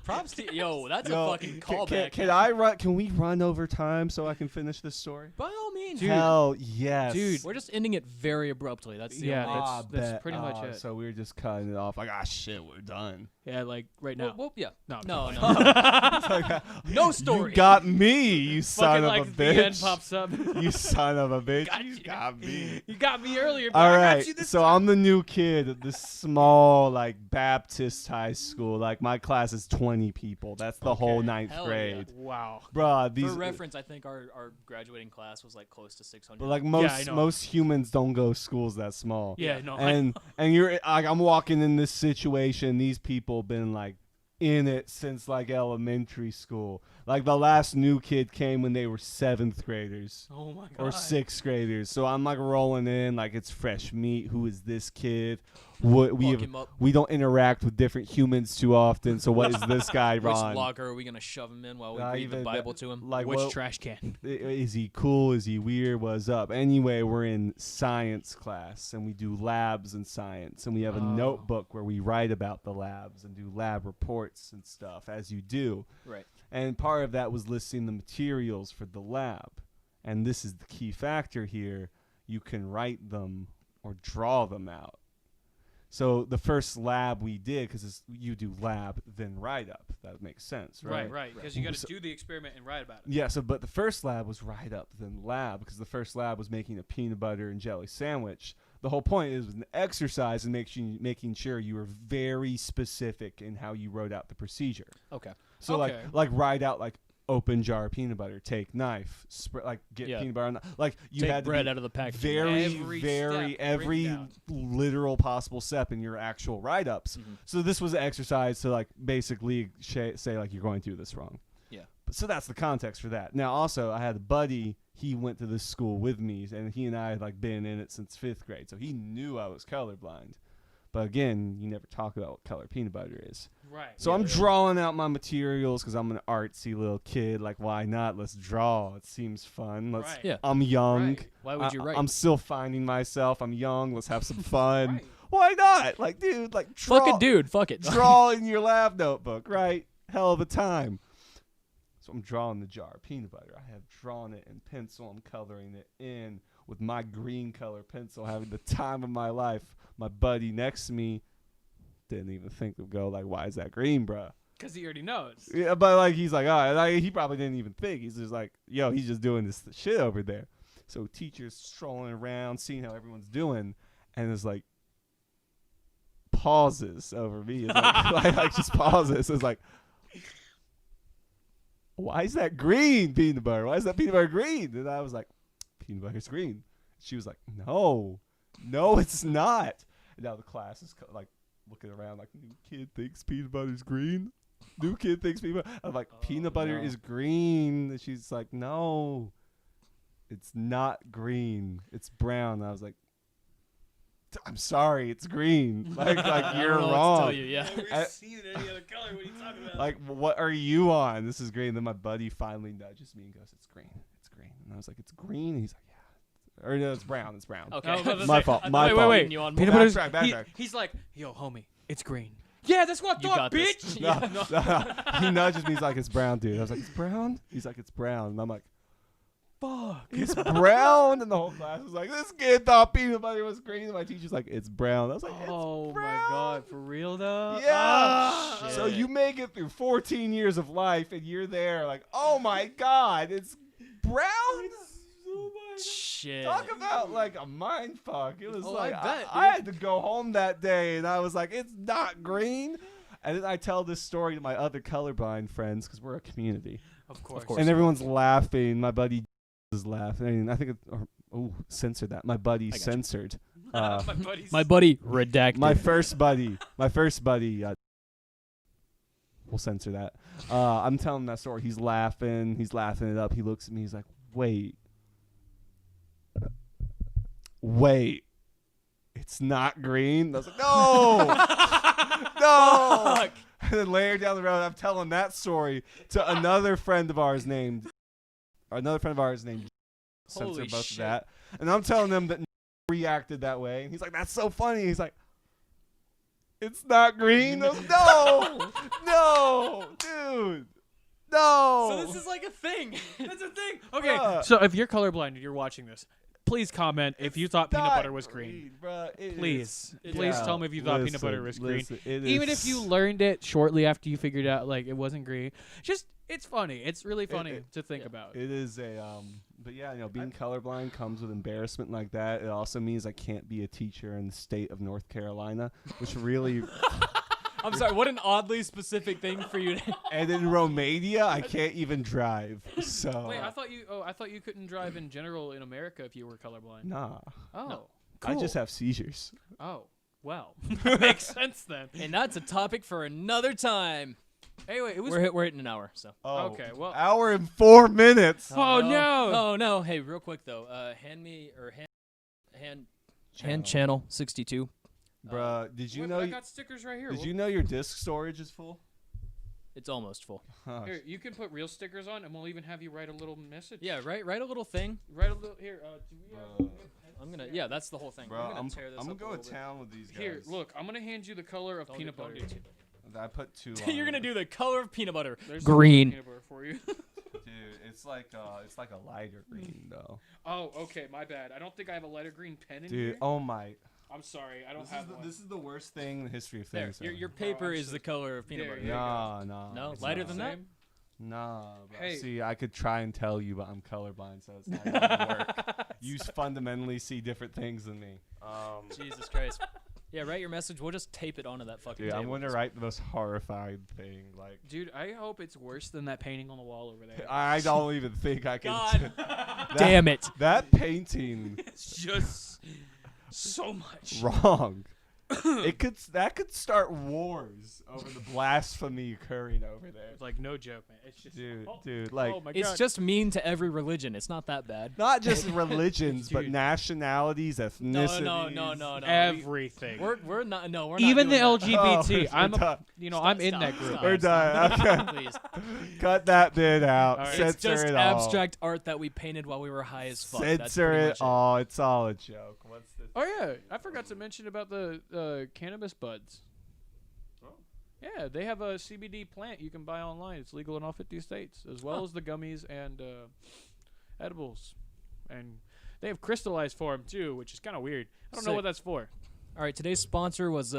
Props to yo. That's Yo, a fucking callback. Can I run? Can we run over time so I can finish this story? By all means, Dude. Hell yes, Dude. We're just ending it very abruptly. That's the Yeah, only. that's pretty much it. So we were just cutting it off. Like, shit, we're done. Yeah, like right now. Well, yeah. No, No, no. no. No story. You got me, you son Fucking of like a the end bitch. pops up. You son of a bitch. Got You you. got me. You got me earlier, but All I right, got you this so time. I'm the new kid at this small, like, Baptist high school. Like, my class is 20 people. That's the whole ninth Hell grade. yeah. Wow. Bruh, these... For reference, I think our graduating class was like close to 600. But like I know. most humans don't go schools that small. Yeah, no. And you're like, I'm walking in this situation. These people been like in it since like elementary school. Like the last new kid came when they were 7th graders Oh my god. or 6th graders. So I'm like rolling in like it's fresh meat. Who is this kid? What Lock him up. we don't interact with different humans too often. So what is this guy, Which Ron? locker are we gonna shove him in while we Not read the even Bible to him? Like Which what, trash can? is he cool? Is he weird? What's up? Anyway, we're in science class and we do labs in science and we have a notebook where we write about the labs and do lab reports and stuff as you do. Right. And part of that was listing the materials for the lab. And this is the key factor here. You can write them or draw them out. So the first lab we did, because you do lab, then write up. That makes sense, right? Right. Because you got to do the experiment and write about it. Yeah, so but the first lab was write up, then lab, because the first lab was making a peanut butter and jelly sandwich. The whole point is an exercise and making sure you were very specific in how you wrote out the procedure. Okay. So like write out like open jar of peanut butter, take knife, like get peanut butter. Like you Take had bread to out of the package. every literal possible step in your actual write ups. Mm-hmm. So this was an exercise to like basically say like you're going through this wrong. Yeah. So that's the context for that. Now also I had a buddy. He went to this school with me, and he and I had like been in it since 5th grade, so he knew I was colorblind. But again, you never talk about what color peanut butter is. Right. So I'm drawing out my materials because I'm an artsy little kid. Like, why not? Let's draw. It seems fun. Right. Yeah. I'm young. Right. Why would you write? I'm still finding myself. I'm young. Let's have some fun. Right. Why not? Like, dude, like draw, Fuck it, dude. Fuck it. draw in your lab notebook, right? Hell of a time. So I'm drawing the jar of peanut butter. I have drawn it in pencil. I'm coloring it in with my green color pencil, having the time of my life. My buddy next to me didn't even think to go like, why is that green, bruh? Because he already knows. Yeah, but like he's like, oh, like, he probably didn't even think. He's just like, yo, he's just doing this shit over there. So teachers strolling around, seeing how everyone's doing, and it's like pauses over me. It's like just pauses. It's like, why is that green peanut butter? Why is that peanut butter green? And I was like, peanut butter's green. She was like, no, it's not. And now the class is like looking around like, new kid thinks peanut butter's green. New kid thinks peanut butter. I'm like, peanut butter is green. And she's like, no, it's not green. It's brown. And I was like, I'm sorry, it's green. Like you're wrong. Tell you, yeah. I've never seen any other color. What are you talking about? Like, what are you on? This is green. And then my buddy finally nudges me and goes, it's green. It's green. And I was like, it's green? And he's like, yeah. Or no, it's brown. It's brown. Okay. I was about to My say- fault. I My thought- fault. Wait. You on Peanut more? butter's. Backtrack. He's like, yo, homie, it's green. Yeah, that's what I You thought, got this. bitch. No. He nudges me. He's like, it's brown, dude. I was like, it's brown? He's like, it's brown. And I'm like, fuck, it's brown. And the whole class was like, this kid thought peanut butter was green. And my teacher's like, it's brown. I was like, it's Oh brown. my god, for real though? Yeah. Oh, So shit. you make it through 14 years of life and you're there like, oh my God, it's brown? Shit. Talk about like a mind fuck. It was Oh, like I bet, I had to go home that day and I was like, it's not green. And then I tell this story to my other colorblind friends because we're a community. Of course. And everyone's laughing. My buddy is laughing. And I think censor that. My buddy I got you. censored. My buddy's. My buddy redacted. My first buddy. We'll censor that. I'm telling that story. He's laughing it up. He looks at me. He's like, wait, it's not green. I was like, no. Fuck. And then later down the road, I'm telling that story to another friend of ours named censor Holy both shit. of that. And I'm telling them that reacted that way. And he's like, that's so funny. He's like, it's not green. I was, no, dude. No. So this is like a thing. That's a thing. Okay, Bruh. so if you're colorblind and you're watching this, please comment if you thought peanut Not butter was green. bruh. It Please, is- please yeah, tell me if you thought peanut butter was green. listen, it Even is- if you learned it shortly after you figured out like it wasn't green, just it's funny. It's really funny to think about. It is a but yeah, being colorblind comes with embarrassment like that. It also means I can't be a teacher in the state of North Carolina, which really I'm sorry. What an oddly specific thing for you to. and in Romania I can't even drive. So Wait, I thought you couldn't drive in general in America if you were colorblind. nah. Oh, No. I just cool. have seizures. Oh, well, that makes sense then. And that's a topic for another time. Anyway, it was. We're hitting an hour, so. Oh, Okay, well- hour and 4 minutes. Oh, no. Oh no! Hey, real quick though, hand channel 62. Bruh, did you Wait, know I got stickers right here. did Well, you know your disk storage is full? It's almost full. Huh. Here, you can put real stickers on, and we'll even have you write a little message. Yeah, write a little thing. Write a little here. Do we have? I'm gonna. Yeah, that's the whole thing. Bro, I'm gonna tear this I'm up gonna a go to little town with these guys. Here, look. I'm gonna hand you the color of Don't peanut do- butter. don't do too I put two. big. You're gonna do the color of peanut butter. There's Green. some peanut butter for you. Dude, it's like a lighter green though. Oh, okay. My bad. I don't think I have a lighter green pen in Dude, here. oh my. I'm sorry. I don't This have is, the, one. this is the worst thing in the history of There, things. your Bro, paper I'm is so- the color of peanut There, butter. there you go. Nah. No, it's lighter not. than that? Nah, bro. Hey. See, I could try and tell you, but I'm colorblind, so it's not gonna work. You fundamentally see different things than me. Jesus Christ. Yeah, write your message. We'll just tape it onto that fucking Dude, I'm table. gonna write the most horrifying thing. Like, Dude, I hope it's worse than that painting on the wall over there. I don't even think I can. God. that, Damn it. That painting It's just so much. wrong. That could start wars over the blasphemy occurring over there. Like no joke, man. It's just Dude, like oh my It's God. just mean to every religion. It's not that bad. not just religions, but Dude. nationalities, ethnicities. No. everything. We're not. No, we're Even the not doing that. LGBT. Oh, I'm we're done. I'm in that group. Stop, We're stop. done. Okay. Please. Cut that bit out. All right. Censor It's just it all. abstract art that we painted while we were high as fuck. That's Censor pretty it much all. It's all a joke. What's this? Oh yeah, I forgot to mention about the cannabis buds. Yeah, they have a CBD plant you can buy online. It's legal in all 50 states, as well as the gummies and edibles. And they have crystallized form too, which is kind of weird. I don't know Sick. what that's for. All right, today's sponsor was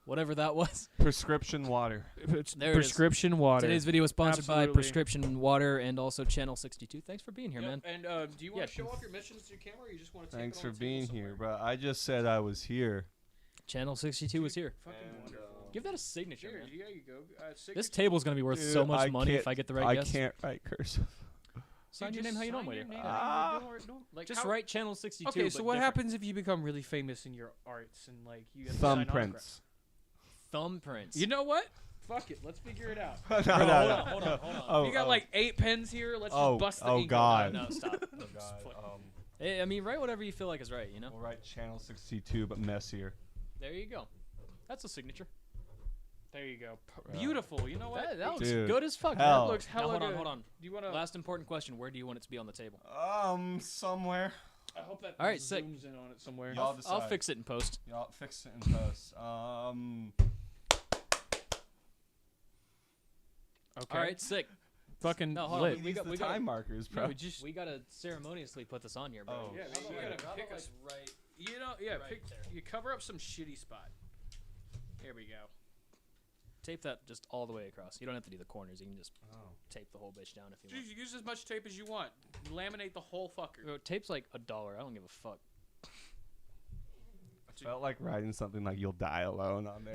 whatever that was. Prescription water. It's There it is. prescription water. Today's video was sponsored by Absolutely. Prescription Water and also Channel 62. Thanks for being here, Yep, man. And do you want Yeah. to show off your missions to your camera, or you just want to? Thanks for being here, bro. I just said I was here. Channel 62 was here. Fucking wonderful. Give that a signature, Here, man. here you go. This table's gonna be worth Dude, so much I money can't- if I get the right I guess. can't write cursive. Sign your name how you normally do. Like Just how- write Channel 62. Okay, so but what different. happens if you become really famous in your arts and like you have to sign autographs? Thumbprints. Thumbprints. You know what? Fuck it. Let's figure it out. no, Bro, no, hold no. on. Oh, You got oh. like 8 pens here. Let's Oh, just bust the oh ink God. No, stop. Oh, God. Hey, I mean, write whatever you feel like is right, you know? We'll write Channel 62, but messier. There you go. That's a signature. There you go. Beautiful. You know what? That looks Dude, good as fuck. hell. That looks Now, hella hold on, good. hold on. Do you want to? Last important question. Where do you want it to be on the table? Somewhere. I hope that All right, sick. zooms in on it somewhere. Y'all I'll decide. fix it in post. Y'all fix it in post. Okay. All right, sick. Fucking No, hold on. lit. We We got got- the we got- time markers, bro. No, we just We gotta ceremoniously put this on here, bro. Oh, Yeah, shit. we gotta pick a right. You know, yeah, Right pick, there. you cover up some shitty spot. There we go. Tape that just all the way across. You don't have to do the corners. You can just Oh. tape the whole bitch down if you Dude, want. you use as much tape as you want. Laminate the whole fucker. Bro, tape's like $1. I don't give a fuck. Felt like writing something like "You'll die alone" on there.